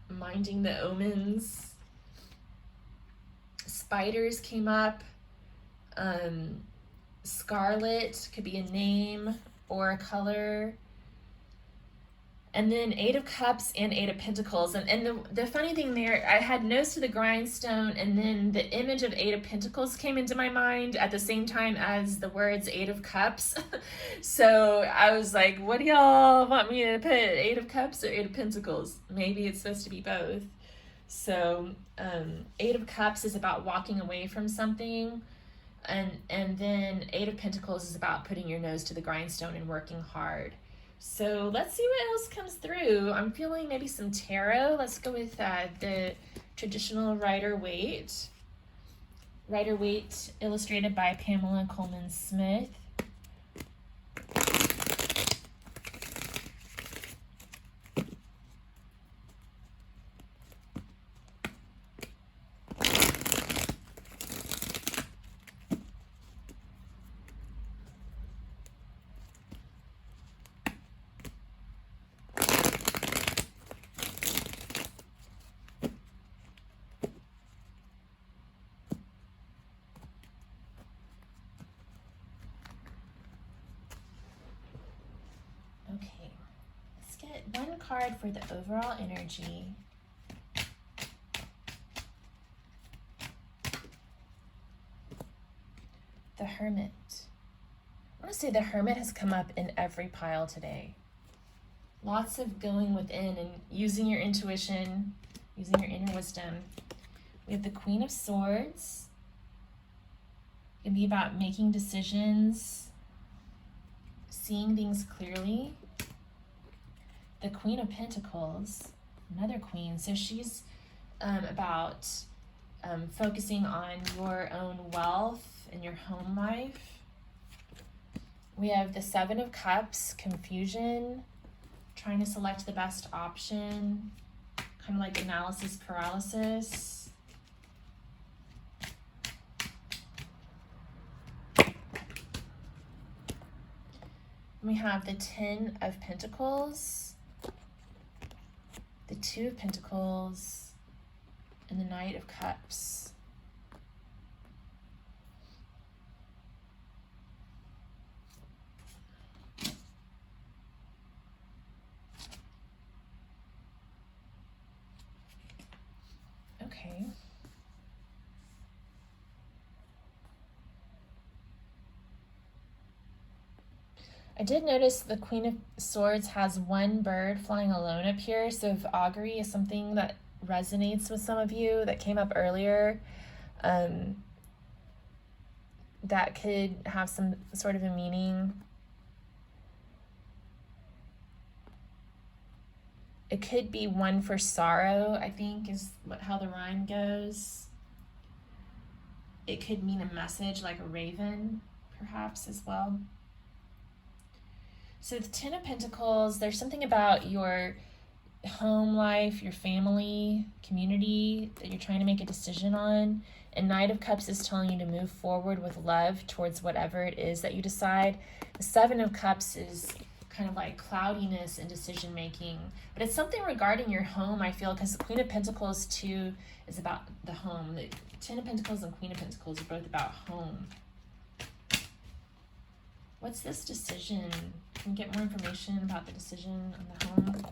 minding the omens, spiders came up, scarlet could be a name or a color. And then 8 of cups and 8 of pentacles. And the funny thing there, I had nose to the grindstone, and then the image of 8 of pentacles came into my mind at the same time as the words 8 of cups. So I was like, what do y'all want me to put, 8 of cups or 8 of pentacles? Maybe it's supposed to be both. So 8 of cups is about walking away from something. And then 8 of pentacles is about putting your nose to the grindstone and working hard. So let's see what else comes through. I'm feeling maybe some tarot. Let's go with the traditional Rider-Waite. Rider-Waite, illustrated by Pamela Coleman Smith. card for the overall energy. The Hermit. I want to say the Hermit has come up in every pile today. Lots of going within and using your intuition, using your inner wisdom. We have the Queen of Swords. It can be about making decisions, seeing things clearly. The Queen of Pentacles, another queen. So she's about focusing on your own wealth and your home life. We have the Seven of Cups, confusion, trying to select the best option, kind of like analysis paralysis. We have the Ten of Pentacles, the Two of Pentacles, and the Knight of Cups. Okay. I did notice the Queen of Swords has one bird flying alone up here. So if augury is something that resonates with some of you that came up earlier, that could have some sort of a meaning. It could be one for sorrow, I think is how the rhyme goes. It could mean a message like a raven, perhaps, as well. So the Ten of Pentacles, there's something about your home life, your family, community that you're trying to make a decision on. And Knight of Cups is telling you to move forward with love towards whatever it is that you decide. The Seven of Cups is kind of like cloudiness and decision making, but it's something regarding your home, I feel, because the Queen of Pentacles too is about the home. The Ten of Pentacles and Queen of Pentacles are both about home. What's this decision? Can we get more information about the decision on the home?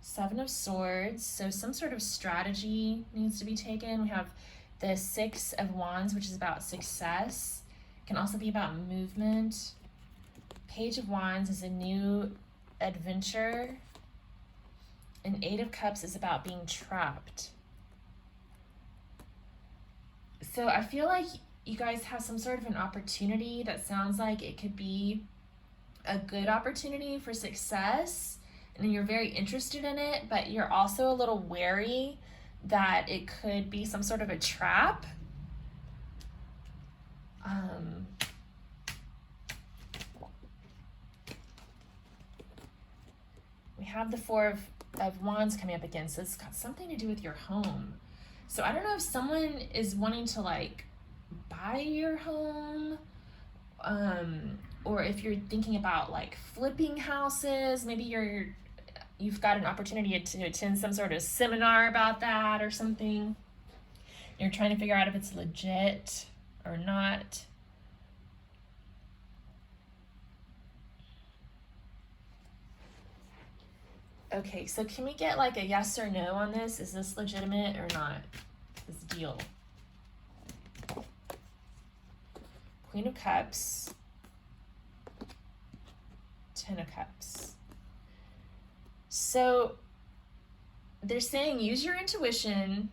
Seven of Swords, so some sort of strategy needs to be taken. We have the Six of Wands, which is about success. It can also be about movement. Page of Wands is a new adventure. And Eight of Cups is about being trapped. So I feel like you guys have some sort of an opportunity that sounds like it could be a good opportunity for success, and you're very interested in it, but you're also a little wary that it could be some sort of a trap. We have the Four of Wands coming up again, so it's got something to do with your home. So I don't know if someone is wanting to like buy your home, or if you're thinking about like flipping houses. Maybe you've got an opportunity to attend some sort of seminar about that or something. You're trying to figure out if it's legit or not. Okay, so can we get like a yes or no on this? Is this legitimate or not? This deal. Queen of Cups. Ten of Cups. So they're saying use your intuition,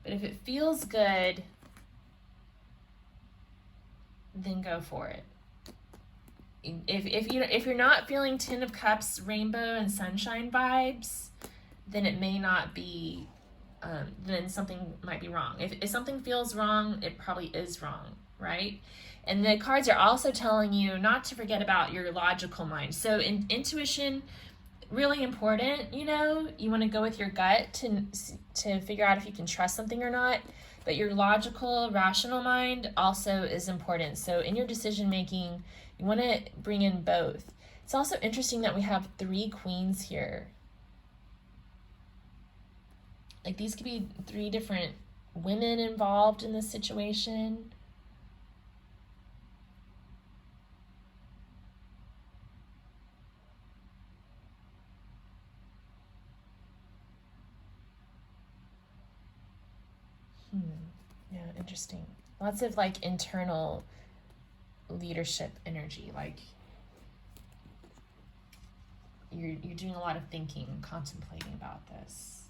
but if it feels good, then go for it. If you're not feeling Ten of Cups, rainbow and sunshine vibes, then it may not be. Then something might be wrong. If something feels wrong, it probably is wrong, right? And the cards are also telling you not to forget about your logical mind. So intuition, really important. You know, you want to go with your gut to figure out if you can trust something or not. But your logical, rational mind also is important. So in your decision making, you want to bring in both. It's also interesting that we have 3 queens here. Like these could be 3 different women involved in this situation. Yeah, interesting. Lots of like internal leadership energy, like you're doing a lot of thinking and contemplating about this.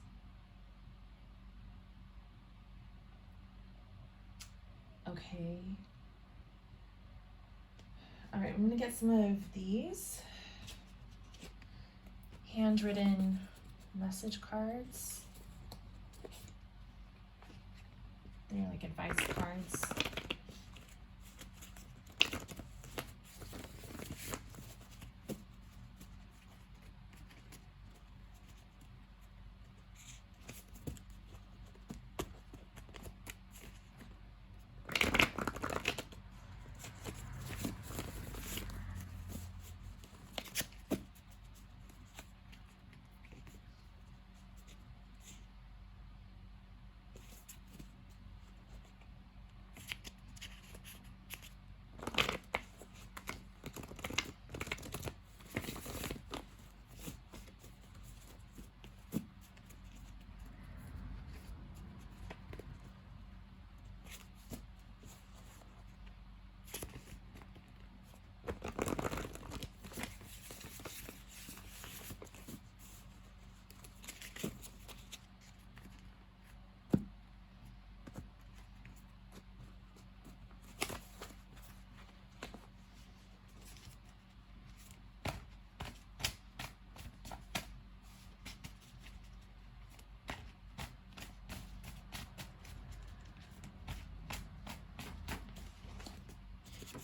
Okay. All right, I'm gonna get some of these handwritten message cards. They're like advice cards.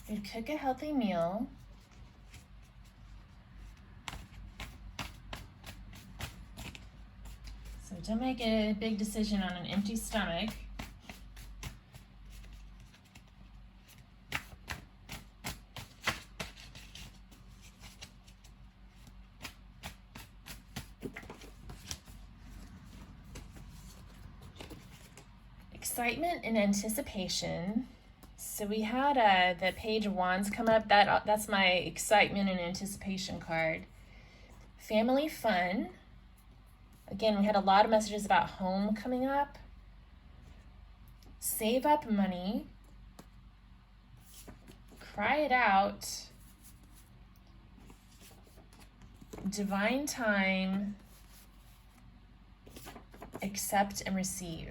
You'd cook a healthy meal. So don't make a big decision on an empty stomach. Excitement and anticipation. So we had the Page of Wands come up. That's my excitement and anticipation card. Family fun. Again, we had a lot of messages about home coming up. Save up money. Cry it out. Divine time. Accept and receive.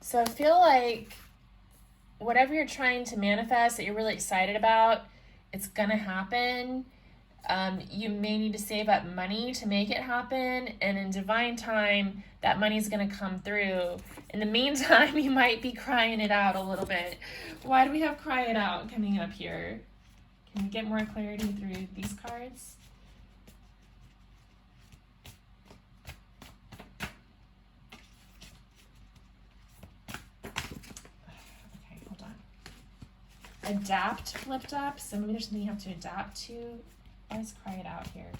So I feel like whatever you're trying to manifest that you're really excited about, it's gonna happen. You may need to save up money to make it happen, and in divine time, that money's gonna come through. In the meantime, you might be crying it out a little bit. Why do we have cry it out coming up here? Can we get more clarity through these cards? Adapt flipped up, so maybe there's something you have to adapt to. Let's cry it out here.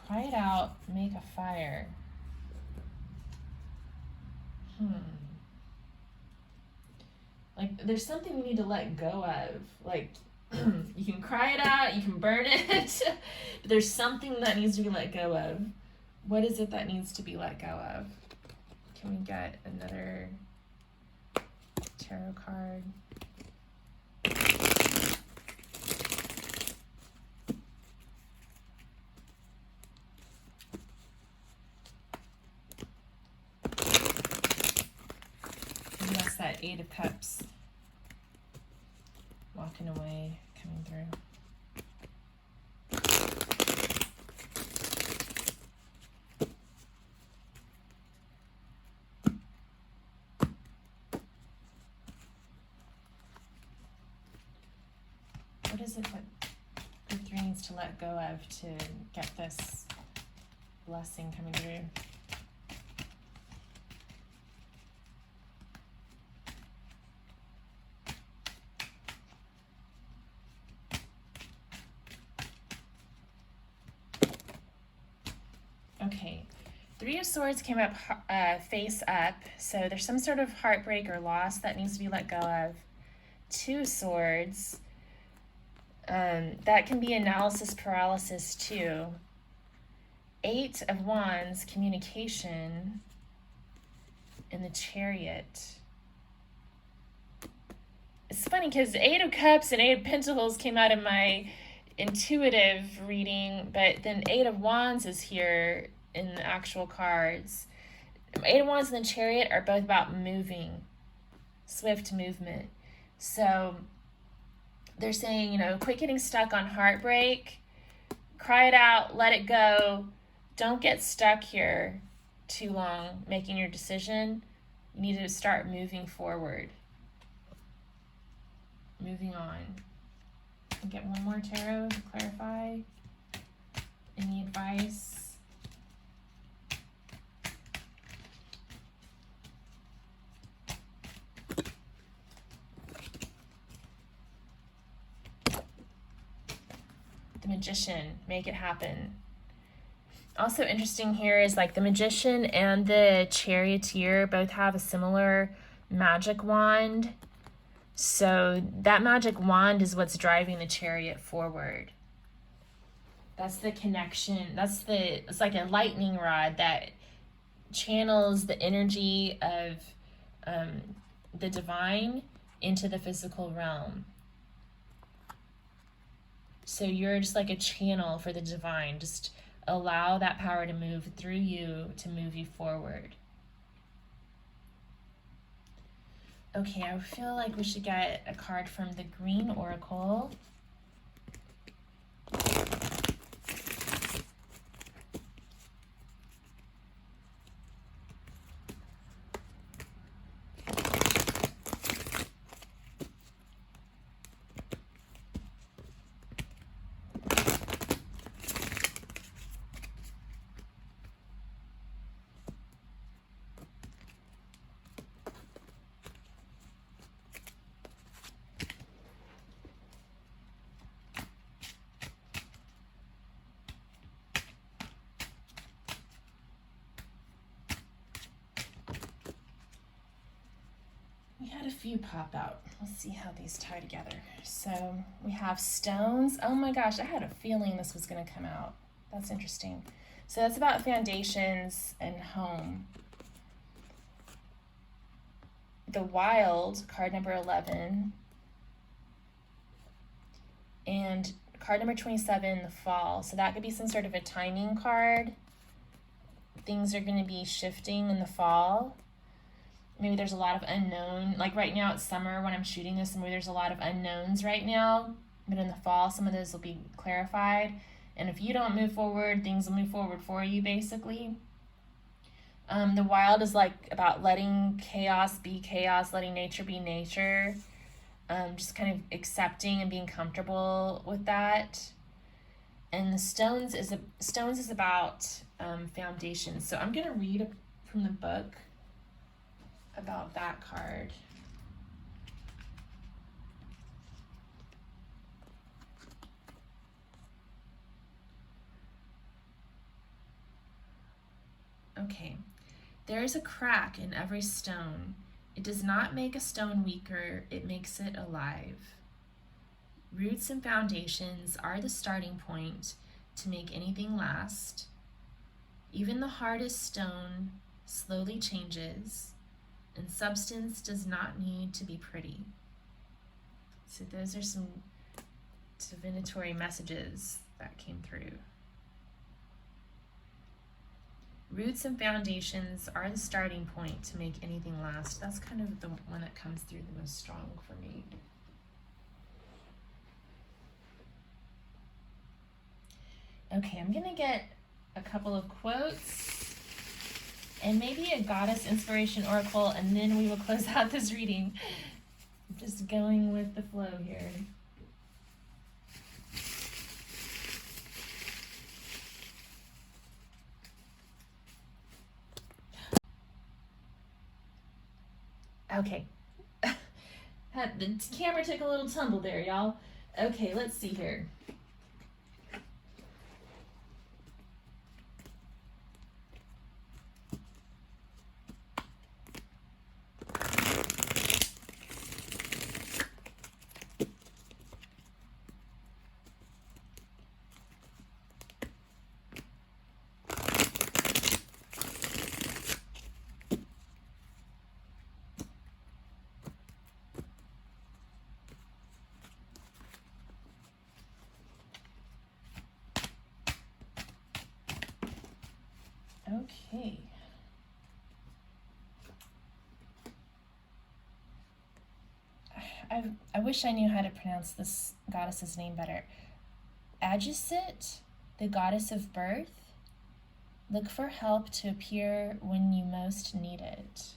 Cry it out, make a fire. Like, there's something you need to let go of. Like, you can cry it out, you can burn it, but there's something that needs to be let go of. What is it that needs to be let go of? Can we get another tarot card? And that's that Eight of Cups. Walking away, coming through. What is it that the three needs to let go of to get this blessing coming through? Okay, Three of Swords came up face up, so there's some sort of heartbreak or loss that needs to be let go of. Two of Swords. That can be analysis paralysis too. 8 of Wands, communication, in the Chariot. It's funny because 8 of Cups and 8 of Pentacles came out of my intuitive reading, but then 8 of Wands is here in the actual cards. 8 of Wands and the Chariot are both about moving, swift movement. So they're saying, you know, quit getting stuck on heartbreak, cry it out, let it go. Don't get stuck here too long making your decision. You need to start moving forward. Moving on. I'll get one more tarot to clarify. Any advice? The Magician, make it happen. Also interesting here is like the Magician and the Charioteer both have a similar magic wand. So that magic wand is what's driving the Chariot forward. That's the connection. It's like a lightning rod that channels the energy of the divine into the physical realm. So you're just like a channel for the divine. Just allow that power to move through you to move you forward. Okay, I feel like we should get a card from the Green Oracle. We had a few pop out. Let's see how these tie together. So we have stones. Oh my gosh, I had a feeling this was going to come out. That's interesting. So that's about foundations and home. The Wild, card number 11. And card number 27, the Fall. So that could be some sort of a timing card. Things are going to be shifting in the fall. Maybe there's a lot of unknown, like right now it's summer when I'm shooting this, and maybe there's a lot of unknowns right now, but in the fall some of those will be clarified, and if you don't move forward, things will move forward for you, basically. The Wild is like about letting chaos be chaos, letting nature be nature, just kind of accepting and being comfortable with that. And the stones is about foundations. So I'm going to read from the book about that card. Okay. There is a crack in every stone. It does not make a stone weaker, it makes it alive. Roots and foundations are the starting point to make anything last. Even the hardest stone slowly changes, and substance does not need to be pretty. So those are some divinatory messages that came through. Roots and foundations are the starting point to make anything last. That's kind of the one that comes through the most strong for me. Okay, I'm gonna get a couple of quotes and maybe a goddess inspiration oracle, and then we will close out this reading. I'm just going with the flow here. Okay. The camera took a little tumble there, y'all. Okay, let's see here. Okay. I wish I knew how to pronounce this goddess's name better. Amethyst, the goddess of birth. Look for help to appear when you most need it.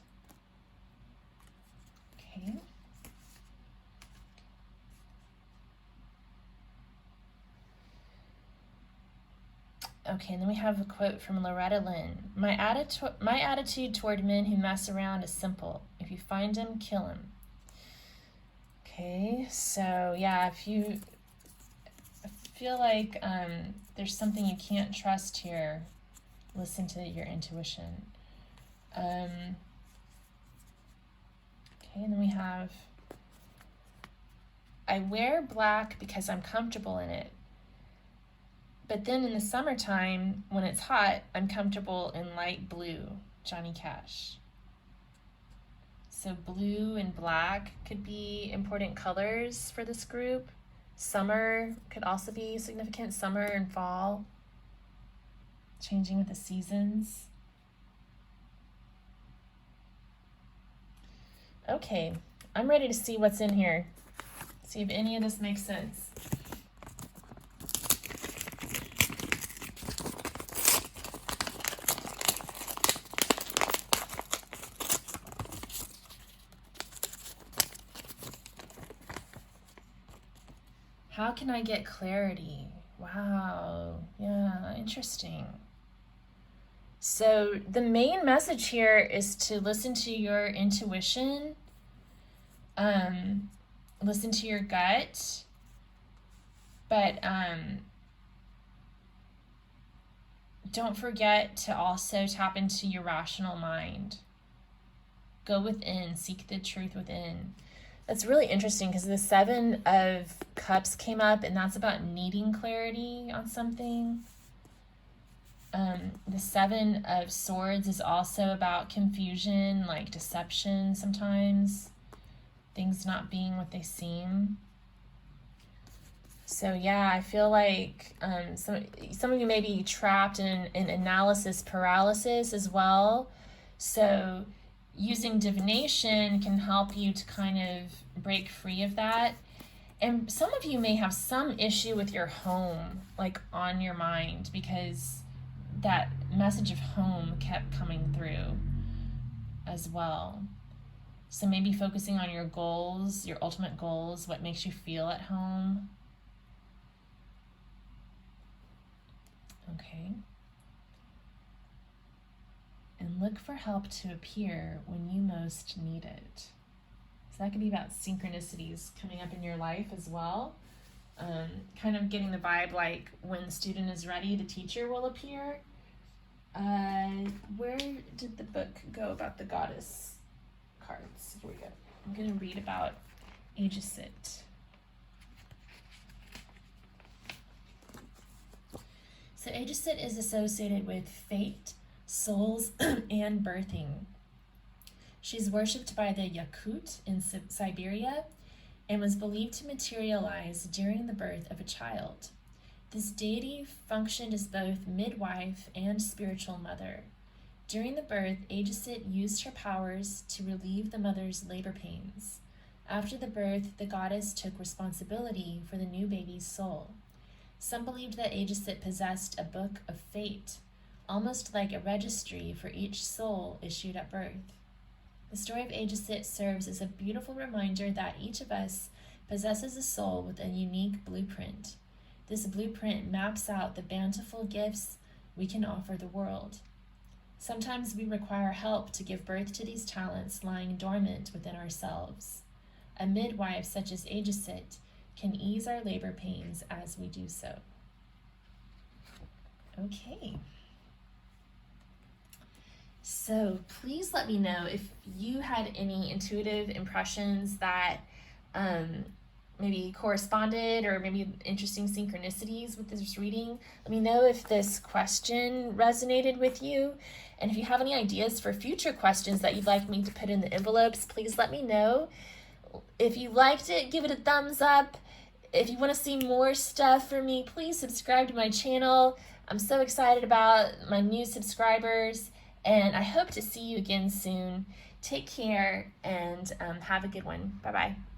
Okay. Okay, and then we have a quote from Loretta Lynn. My attitude toward men who mess around is simple. If you find him, kill him. Okay, so yeah, if you feel like there's something you can't trust here, listen to your intuition. Okay, and then we have, I wear black because I'm comfortable in it. But then in the summertime, when it's hot, I'm comfortable in light blue. Johnny Cash. So blue and black could be important colors for this group. Summer could also be significant. Summer and fall. Changing with the seasons. Okay, I'm ready to see what's in here. See if any of this makes sense. How can I get clarity? Wow, yeah, interesting. So the main message here is to listen to your intuition, listen to your gut, but don't forget to also tap into your rational mind. Go within, seek the truth within. That's really interesting because the 7 of Cups came up, and that's about needing clarity on something. The 7 of Swords is also about confusion, like deception sometimes. Things not being what they seem. So yeah, I feel like some of you may be trapped in analysis paralysis as well. So using divination can help you to kind of break free of that. And some of you may have some issue with your home, like on your mind, because that message of home kept coming through as well. So maybe focusing on your goals, your ultimate goals, what makes you feel at home. Okay. And look for help to appear when you most need it. So that could be about synchronicities coming up in your life as well. Kind of getting the vibe like when the student is ready, the teacher will appear. Where did the book go about the goddess cards? Here we go. I'm going to read about Amethyst. So Amethyst is associated with fate, souls, and birthing. She's worshipped by the Yakut in Siberia and was believed to materialize during the birth of a child. This deity functioned as both midwife and spiritual mother. During the birth, Amethyst used her powers to relieve the mother's labor pains. After the birth, the goddess took responsibility for the new baby's soul. Some believed that Amethyst possessed a book of fate, almost like a registry for each soul issued at birth. The story of Amethyst serves as a beautiful reminder that each of us possesses a soul with a unique blueprint. This blueprint maps out the bountiful gifts we can offer the world. Sometimes we require help to give birth to these talents lying dormant within ourselves. A midwife such as Amethyst can ease our labor pains as we do so. Okay. So please let me know if you had any intuitive impressions that maybe corresponded, or maybe interesting synchronicities with this reading. Let me know if this question resonated with you. And if you have any ideas for future questions that you'd like me to put in the envelopes, please let me know. If you liked it, give it a thumbs up. If you want to see more stuff from me, please subscribe to my channel. I'm so excited about my new subscribers, and I hope to see you again soon. Take care and have a good one. Bye-bye.